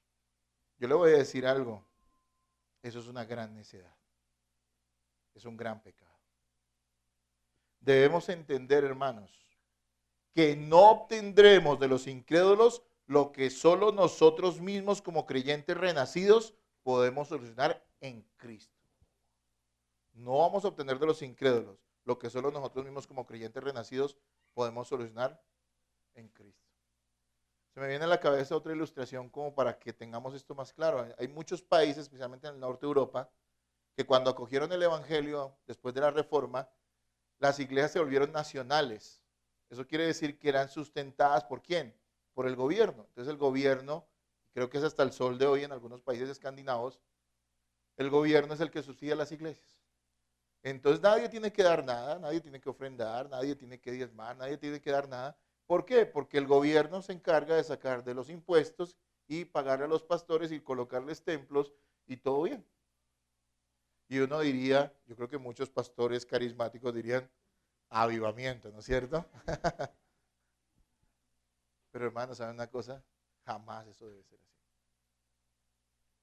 Yo le voy a decir algo, eso es una gran necedad, es un gran pecado. Debemos entender, hermanos, que no obtendremos de los incrédulos lo que solo nosotros mismos como creyentes renacidos podemos solucionar en Cristo. No vamos a obtener de los incrédulos lo que solo nosotros mismos como creyentes renacidos podemos solucionar en Cristo. Se me viene a la cabeza otra ilustración como para que tengamos esto más claro. Hay muchos países, especialmente en el norte de Europa, que cuando acogieron el Evangelio después de la Reforma, las iglesias se volvieron nacionales. Eso quiere decir que eran sustentadas ¿por quién? Por el gobierno. Entonces el gobierno, creo que es hasta el sol de hoy en algunos países escandinavos, el gobierno es el que subsidia las iglesias. Entonces nadie tiene que dar nada, nadie tiene que ofrendar, nadie tiene que diezmar, nadie tiene que dar nada. ¿Por qué? Porque el gobierno se encarga de sacar de los impuestos y pagarle a los pastores y colocarles templos y todo bien. Y uno diría, yo creo que muchos pastores carismáticos dirían, avivamiento, ¿no es cierto? Pero hermanos, ¿saben una cosa? Jamás eso debe ser así.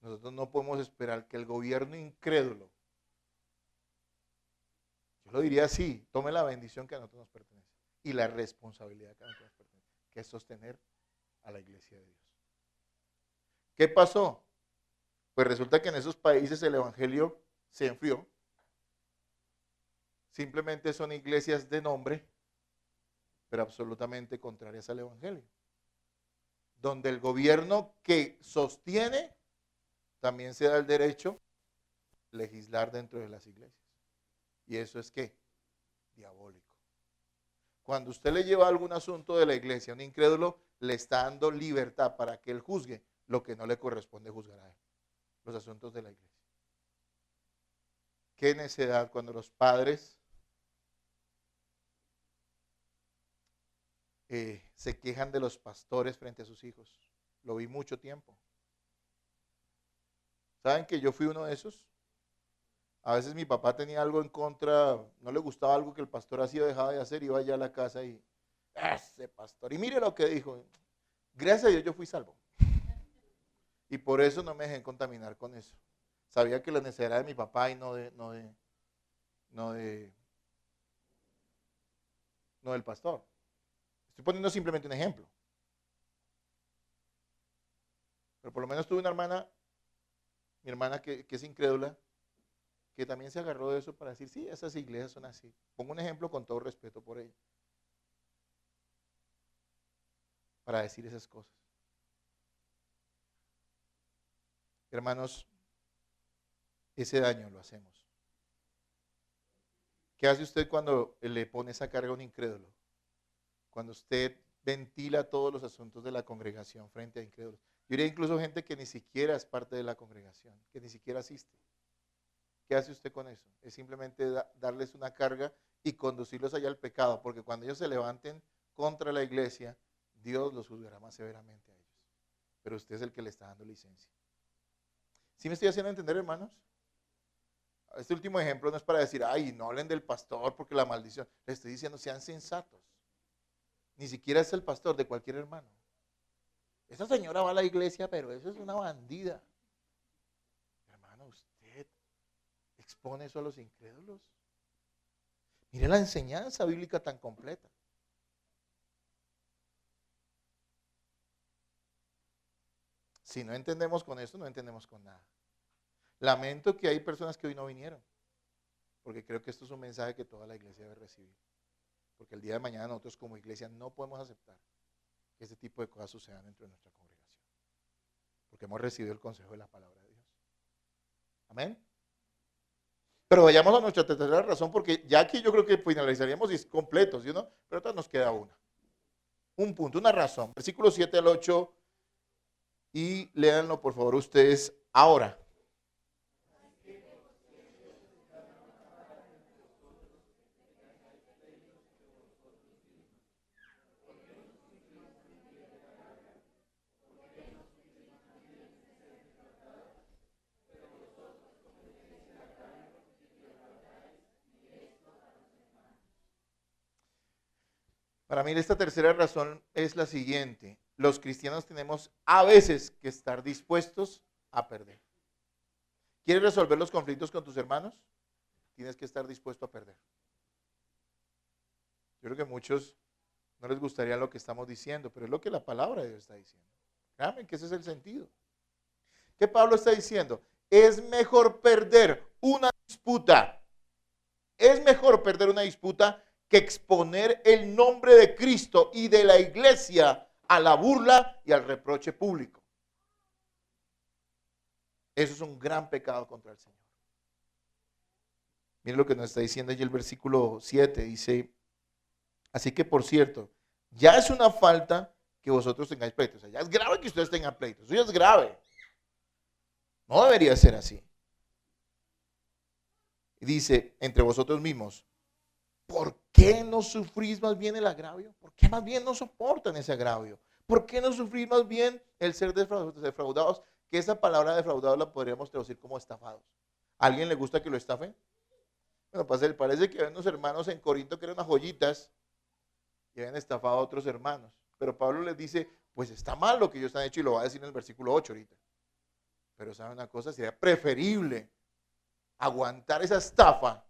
Nosotros no podemos esperar que el gobierno incrédulo, yo lo diría así, tome la bendición que a nosotros nos pertenece y la responsabilidad que a nosotros nos pertenece, que es sostener a la iglesia de Dios. ¿Qué pasó? Pues resulta que en esos países el evangelio se enfrió. Simplemente son iglesias de nombre, pero absolutamente contrarias al evangelio. Donde el gobierno que sostiene también se da el derecho a legislar dentro de las iglesias. ¿Y eso es qué? Diabólico. Cuando usted le lleva algún asunto de la iglesia a un incrédulo, le está dando libertad para que él juzgue lo que no le corresponde juzgar a él. Los asuntos de la iglesia. Qué necedad cuando los padres se quejan de los pastores frente a sus hijos. Lo vi mucho tiempo. ¿Saben que yo fui uno de esos? A veces mi papá tenía algo en contra, no le gustaba algo que el pastor hacía o dejaba de hacer, iba allá a la casa y, ese pastor, y mire lo que dijo, gracias a Dios yo fui salvo. Y por eso no me dejé contaminar con eso. Sabía que la necesidad era de mi papá y no del pastor. Estoy poniendo simplemente un ejemplo. Pero por lo menos tuve una hermana, mi hermana que es incrédula, que también se agarró de eso para decir, sí, esas iglesias son así. Pongo un ejemplo con todo respeto por ella. Para decir esas cosas. Hermanos, ese daño lo hacemos. ¿Qué hace usted cuando le pone esa carga a un incrédulo? Cuando usted ventila todos los asuntos de la congregación frente a incrédulos. Yo diría incluso gente que ni siquiera es parte de la congregación, que ni siquiera asiste. ¿Qué hace usted con eso? Es simplemente darles una carga y conducirlos allá al pecado, porque cuando ellos se levanten contra la iglesia, Dios los juzgará más severamente a ellos. Pero usted es el que le está dando licencia. ¿Sí me estoy haciendo entender, hermanos? Este último ejemplo no es para decir, ay, no hablen del pastor porque la maldición. Les estoy diciendo, sean sensatos. Ni siquiera es el pastor, de cualquier hermano. Esa señora va a la iglesia, pero eso es una bandida. Hermano, usted expone eso a los incrédulos. Mire la enseñanza bíblica tan completa. Si no entendemos con esto, no entendemos con nada. Lamento que hay personas que hoy no vinieron, porque creo que esto es un mensaje que toda la iglesia debe recibir. Porque el día de mañana nosotros como iglesia no podemos aceptar que este tipo de cosas sucedan dentro de nuestra congregación. Porque hemos recibido el consejo de la palabra de Dios. Amén. Pero vayamos a nuestra tercera razón, porque ya aquí yo creo que finalizaríamos completos, ¿sí, no? Pero todavía nos queda una. Un punto, una razón. Versículos 7 al 8. Y léanlo por favor ustedes ahora. Para mí esta tercera razón es la siguiente. Los cristianos tenemos a veces que estar dispuestos a perder. ¿Quieres resolver los conflictos con tus hermanos? Tienes que estar dispuesto a perder. Yo creo que a muchos no les gustaría lo que estamos diciendo, pero es lo que la palabra de Dios está diciendo. Créanme que ese es el sentido. ¿Qué Pablo está diciendo? Es mejor perder una disputa. Es mejor perder una disputa que exponer el nombre de Cristo y de la iglesia a la burla y al reproche público. Eso es un gran pecado contra el Señor. Miren lo que nos está diciendo allí el versículo 7. Dice, así que por cierto, ya es una falta que vosotros tengáis pleitos. O sea, ya es grave que ustedes tengan pleitos. Eso ya es grave. No debería ser así. Y dice, entre vosotros mismos, ¿por qué no sufrís más bien el agravio? ¿Por qué más bien no soportan ese agravio? ¿Por qué no sufrís más bien el ser defraudados? Que esa palabra defraudados la podríamos traducir como estafados. ¿A alguien le gusta que lo estafen? Bueno, parece que hay unos hermanos en Corinto que eran unas joyitas y habían estafado a otros hermanos. Pero Pablo les dice, pues está mal lo que ellos han hecho y lo va a decir en el versículo 8 ahorita. Pero ¿saben una cosa? Sería preferible aguantar esa estafa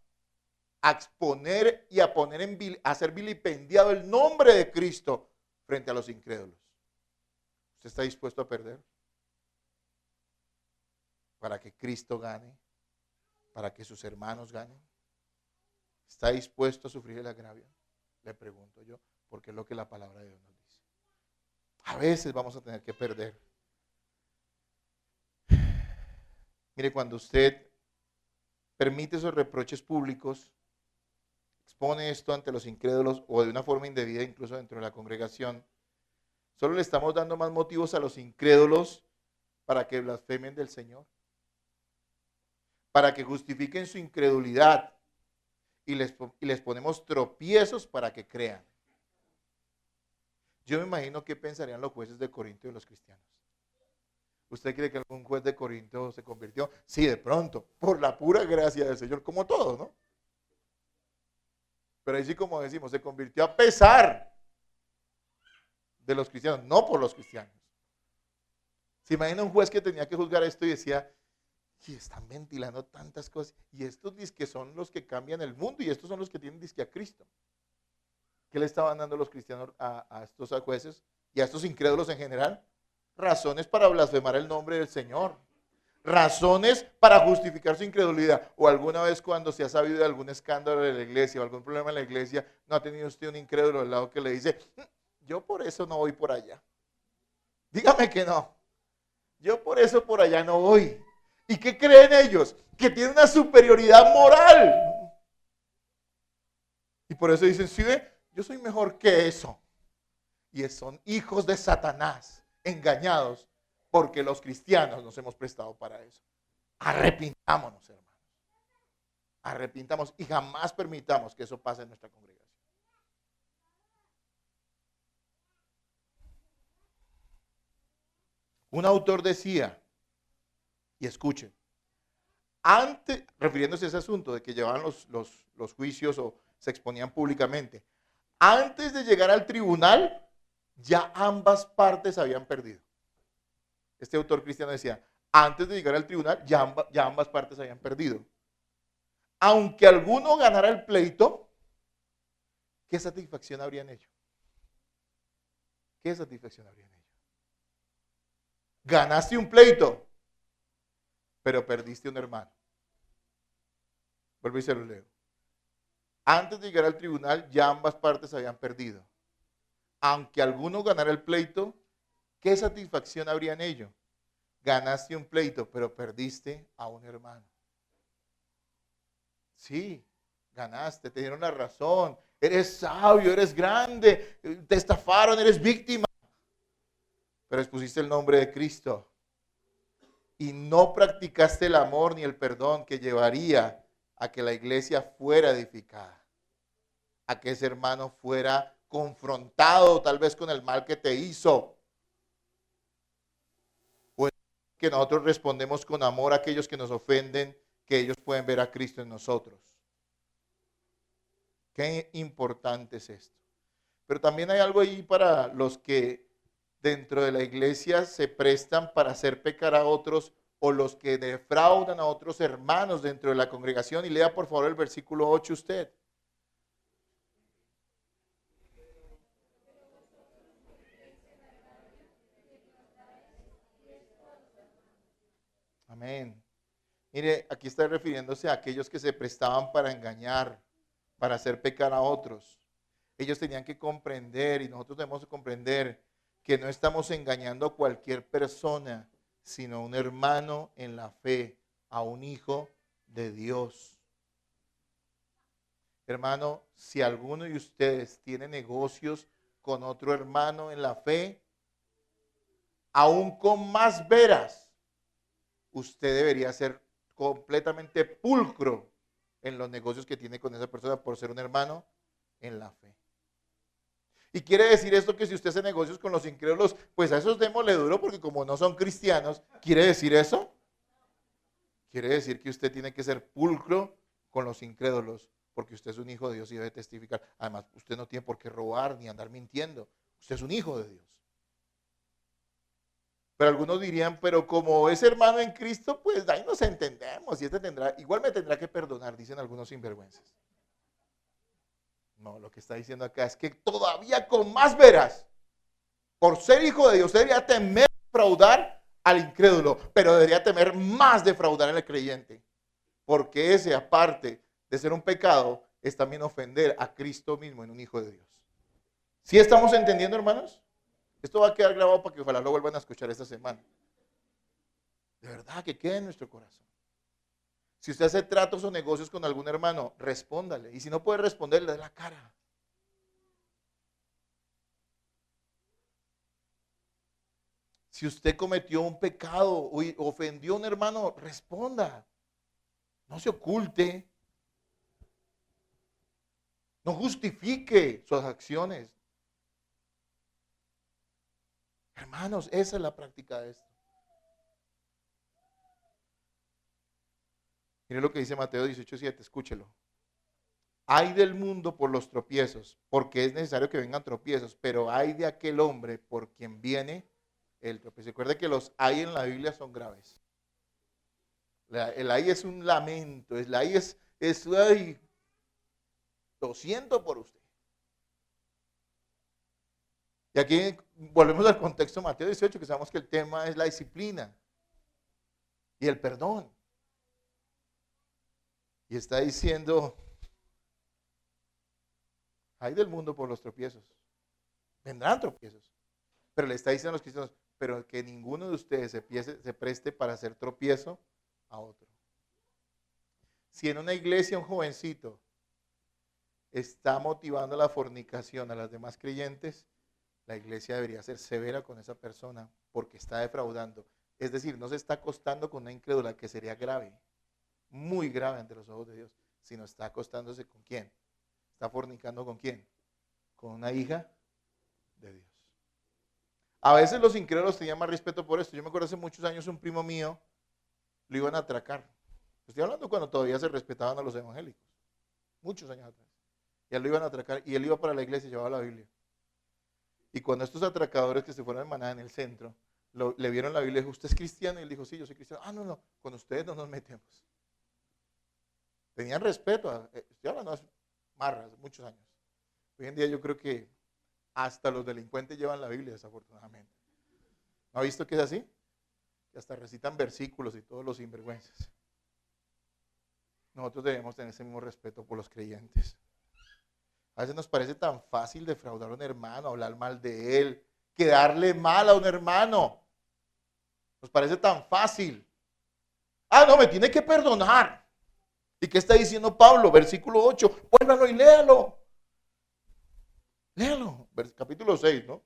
a exponer y a poner a ser vilipendiado el nombre de Cristo frente a los incrédulos. ¿Usted está dispuesto a perder? Para que Cristo gane, para que sus hermanos ganen. ¿Está dispuesto a sufrir el agravio? Le pregunto yo, porque es lo que la palabra de Dios nos dice. A veces vamos a tener que perder. Mire, cuando usted permite esos reproches públicos, expone esto ante los incrédulos o de una forma indebida incluso dentro de la congregación, solo le estamos dando más motivos a los incrédulos para que blasfemen del Señor, para que justifiquen su incredulidad y les ponemos tropiezos para que crean. Yo me imagino qué pensarían los jueces de Corinto y los cristianos. ¿Usted cree que algún juez de Corinto se convirtió? Sí, de pronto, por la pura gracia del Señor, como todos, ¿no? Pero ahí sí, como decimos, se convirtió a pesar de los cristianos, no por los cristianos. ¿Se imagina un juez que tenía que juzgar esto y decía, y están ventilando tantas cosas, y estos disque son los que cambian el mundo, y estos son los que tienen disque a Cristo? ¿Qué le estaban dando los cristianos a estos jueces y a estos incrédulos en general? Razones para blasfemar el nombre del Señor. Razones para justificar su incredulidad. O alguna vez cuando se ha sabido de algún escándalo de la iglesia o algún problema en la iglesia, ¿no ha tenido usted un incrédulo al lado que le dice, yo por eso no voy por allá? Dígame que no. Yo por eso por allá no voy. ¿Y qué creen ellos? Que tienen una superioridad moral. Y por eso dicen, sí, ve, yo soy mejor que eso. Y son hijos de Satanás, engañados, porque los cristianos nos hemos prestado para eso. Arrepintámonos, hermanos. Arrepintamos y jamás permitamos que eso pase en nuestra congregación. Un autor decía, y escuchen, antes, refiriéndose a ese asunto de que llevaban los juicios o se exponían públicamente, antes de llegar al tribunal, ya ambas partes habían perdido. Este autor cristiano decía, antes de llegar al tribunal, ya ambas partes habían perdido. Aunque alguno ganara el pleito, ¿qué satisfacción habría en ello? ¿Qué satisfacción habría en ello? Ganaste un pleito, pero perdiste un hermano. Vuelvo y se lo leo. Antes de llegar al tribunal, ya ambas partes habían perdido. Aunque alguno ganara el pleito, ¿qué satisfacción habría en ello? Ganaste un pleito, pero perdiste a un hermano. Sí, ganaste, te dieron la razón, eres sabio, eres grande, te estafaron, eres víctima. Pero expusiste el nombre de Cristo y no practicaste el amor ni el perdón que llevaría a que la iglesia fuera edificada, a que ese hermano fuera confrontado tal vez con el mal que te hizo. O que nosotros respondemos con amor a aquellos que nos ofenden, que ellos pueden ver a Cristo en nosotros. Qué importante es esto. Pero también hay algo ahí para los que dentro de la iglesia se prestan para hacer pecar a otros o los que defraudan a otros hermanos dentro de la congregación. Y lea por favor el versículo 8 usted. Amén. Mire, aquí está refiriéndose a aquellos que se prestaban para engañar, para hacer pecar a otros. Ellos tenían que comprender, y nosotros debemos comprender, que no estamos engañando a cualquier persona, sino a un hermano en la fe, a un hijo de Dios. Hermano, si alguno de ustedes tiene negocios con otro hermano en la fe, aún con más veras, usted debería ser completamente pulcro en los negocios que tiene con esa persona por ser un hermano en la fe. Y quiere decir esto que si usted hace negocios con los incrédulos, pues a esos démosle duro porque como no son cristianos, ¿quiere decir eso? Quiere decir que usted tiene que ser pulcro con los incrédulos porque usted es un hijo de Dios y debe testificar. Además, usted no tiene por qué robar ni andar mintiendo. Usted es un hijo de Dios. Pero algunos dirían, pero como es hermano en Cristo, pues ahí nos entendemos y este tendrá, igual me tendrá que perdonar, dicen algunos sinvergüenzas. No, lo que está diciendo acá es que todavía con más veras, por ser hijo de Dios, usted debería temer defraudar al incrédulo, pero debería temer más defraudar al creyente, porque ese, aparte de ser un pecado, es también ofender a Cristo mismo en un hijo de Dios. ¿Sí estamos entendiendo, hermanos? Esto va a quedar grabado para que ojalá lo vuelvan a escuchar esta semana. De verdad, que quede en nuestro corazón. Si usted hace tratos o negocios con algún hermano, respóndale. Y si no puede responder, le dé la cara. Si usted cometió un pecado o ofendió a un hermano, responda. No se oculte. No justifique sus acciones. Hermanos, esa es la práctica de esto. Mire lo que dice Mateo 18:7, escúchelo. Hay del mundo por los tropiezos, porque es necesario que vengan tropiezos, pero hay de aquel hombre por quien viene el tropiezo. Recuerde que los hay en la Biblia son graves. El ay es un lamento, el ay es ay, lo siento por usted. Y aquí volvemos al contexto de Mateo 18, que sabemos que el tema es la disciplina y el perdón. Y está diciendo, hay del mundo por los tropiezos. Vendrán tropiezos. Pero le está diciendo a los cristianos, pero que ninguno de ustedes se preste para hacer tropiezo a otro. Si en una iglesia un jovencito está motivando la fornicación a las demás creyentes, la iglesia debería ser severa con esa persona porque está defraudando. Es decir, no se está acostando con una incrédula, que sería grave, muy grave ante los ojos de Dios, sino está acostándose con quién. Está fornicando con quién. Con una hija de Dios. A veces los incrédulos tenían más respeto por esto. Yo me acuerdo hace muchos años un primo mío lo iban a atracar. Estoy hablando cuando todavía se respetaban a los evangélicos. Muchos años atrás. Y él lo iban a atracar y él iba para la iglesia y llevaba la Biblia. Y cuando estos atracadores que se fueron en manada en el centro, le vieron la Biblia y dijo, ¿usted es cristiano? Y él dijo, sí, yo soy cristiano. Ah, no, con ustedes no nos metemos. Tenían respeto. Estoy hablando hace marras, muchos años. Hoy en día yo creo que hasta los delincuentes llevan la Biblia, desafortunadamente. ¿No ha visto que es así? Que hasta recitan versículos y todos los sinvergüenzas. Nosotros debemos tener ese mismo respeto por los creyentes. A veces nos parece tan fácil defraudar a un hermano, hablar mal de él, quedarle mal a un hermano. Nos parece tan fácil. Ah, no, me tiene que perdonar. ¿Y qué está diciendo Pablo? Versículo 8. Vuélvalo y léalo. Léalo. Capítulo 6, ¿no?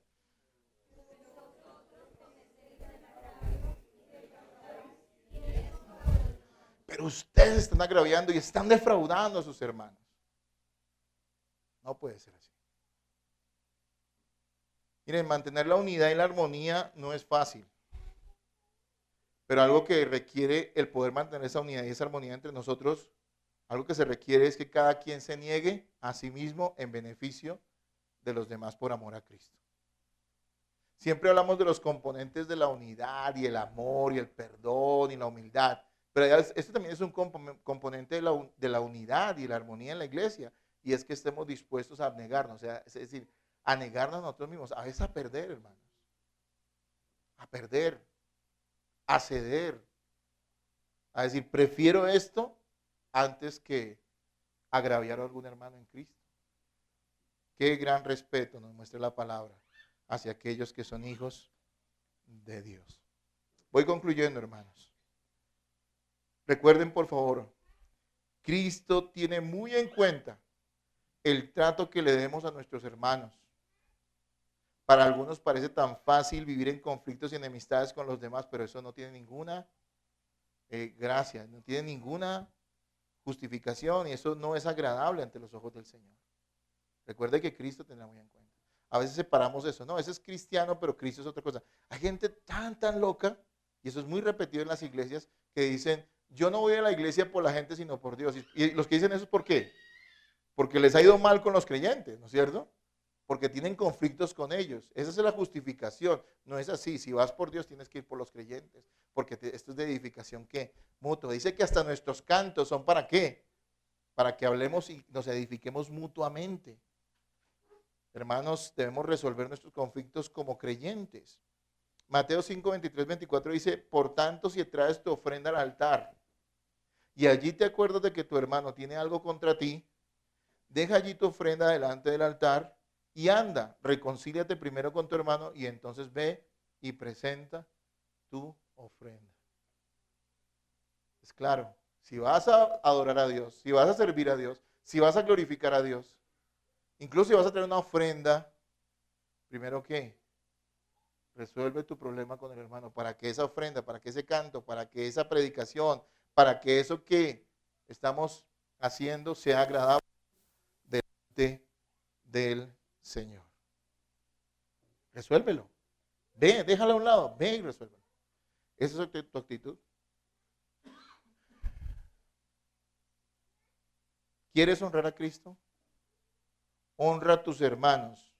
Pero ustedes están agraviando y están defraudando a sus hermanos. No puede ser así. Miren, mantener la unidad y la armonía no es fácil. Pero algo que requiere el poder mantener esa unidad y esa armonía entre nosotros, algo que se requiere es que cada quien se niegue a sí mismo en beneficio de los demás por amor a Cristo. Siempre hablamos de los componentes de la unidad y el amor y el perdón y la humildad. Pero esto también es un componente de la unidad y la armonía en la iglesia. Y es que estemos dispuestos a abnegarnos, o sea, es decir, a negarnos a nosotros mismos, a veces a perder, hermanos. A perder, a ceder, a decir, prefiero esto antes que agraviar a algún hermano en Cristo. Qué gran respeto nos muestra la palabra hacia aquellos que son hijos de Dios. Voy concluyendo, hermanos. Recuerden, por favor, Cristo tiene muy en cuenta el trato que le demos a nuestros hermanos. Para algunos parece tan fácil vivir en conflictos y enemistades con los demás, pero eso no tiene ninguna gracia, no tiene ninguna justificación y eso no es agradable ante los ojos del Señor. Recuerde que Cristo tendrá muy en cuenta. A veces separamos eso, no, ese es cristiano, pero Cristo es otra cosa. Hay gente tan loca, y eso es muy repetido en las iglesias, que dicen, yo no voy a la iglesia por la gente, sino por Dios. Y los que dicen eso, ¿por qué? Porque les ha ido mal con los creyentes, ¿no es cierto? Porque tienen conflictos con ellos. Esa es la justificación. No es así. Si vas por Dios, tienes que ir por los creyentes. Porque esto es de edificación, ¿qué? Mutua. Dice que hasta nuestros cantos son ¿para qué? Para que hablemos y nos edifiquemos mutuamente. Hermanos, debemos resolver nuestros conflictos como creyentes. Mateo 5, 23, 24 dice, por tanto, si traes tu ofrenda al altar y allí te acuerdas de que tu hermano tiene algo contra ti, deja allí tu ofrenda delante del altar y anda, reconcíliate primero con tu hermano y entonces ve y presenta tu ofrenda. Es claro, si vas a adorar a Dios, si vas a servir a Dios, si vas a glorificar a Dios, incluso si vas a tener una ofrenda, primero ¿qué? Resuelve tu problema con el hermano para que esa ofrenda, para que ese canto, para que esa predicación, para que eso que estamos haciendo sea agradable delante del Señor. Resuélvelo. Ve, déjalo a un lado, ve y resuélvelo. Esa es tu actitud. ¿Quieres honrar a Cristo? Honra a tus hermanos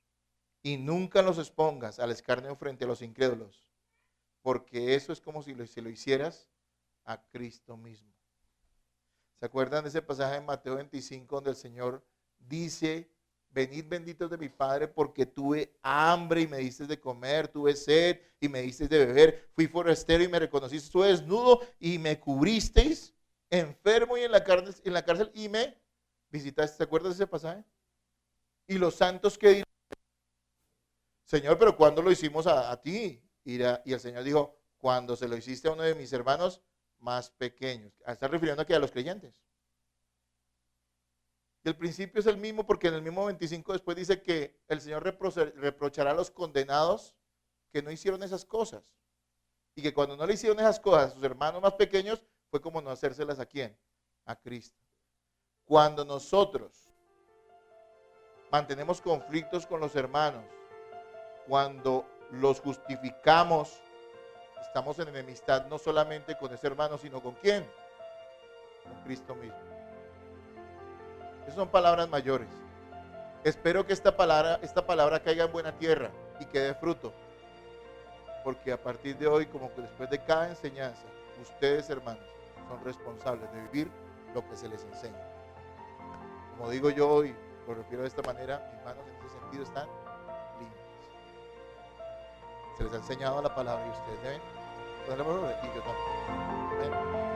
y nunca los expongas al escarnio frente a los incrédulos, porque eso es como si lo hicieras a Cristo mismo. ¿Se acuerdan de ese pasaje en Mateo 25 donde el Señor dice, venid benditos de mi Padre porque tuve hambre y me diste de comer, tuve sed y me diste de beber, fui forastero y me reconociste, estuve desnudo y me cubristeis, enfermo y en la cárcel y me visitaste? ¿Se acuerdan de ese pasaje? Y los santos que dirán, Señor, pero ¿cuándo lo hicimos a ti? Y el Señor dijo, cuando se lo hiciste a uno de mis hermanos más pequeños. Está refiriendo aquí a los creyentes. Y el principio es el mismo porque en el mismo 25 después dice que el Señor reprochará a los condenados que no hicieron esas cosas. Y que cuando no le hicieron esas cosas a sus hermanos más pequeños, fue como no hacérselas ¿a quién? A Cristo. Cuando nosotros mantenemos conflictos con los hermanos, cuando los justificamos, estamos en enemistad no solamente con ese hermano, sino ¿con quién? Con Cristo mismo. Esas son palabras mayores. Espero que esta palabra caiga en buena tierra y que dé fruto. Porque a partir de hoy, como que después de cada enseñanza, ustedes, hermanos, son responsables de vivir lo que se les enseña. Como digo yo hoy, lo refiero de esta manera, mis manos en ese sentido están limpias. Se les ha enseñado la palabra y ustedes deben ponerla por obra, y yo también. Amén.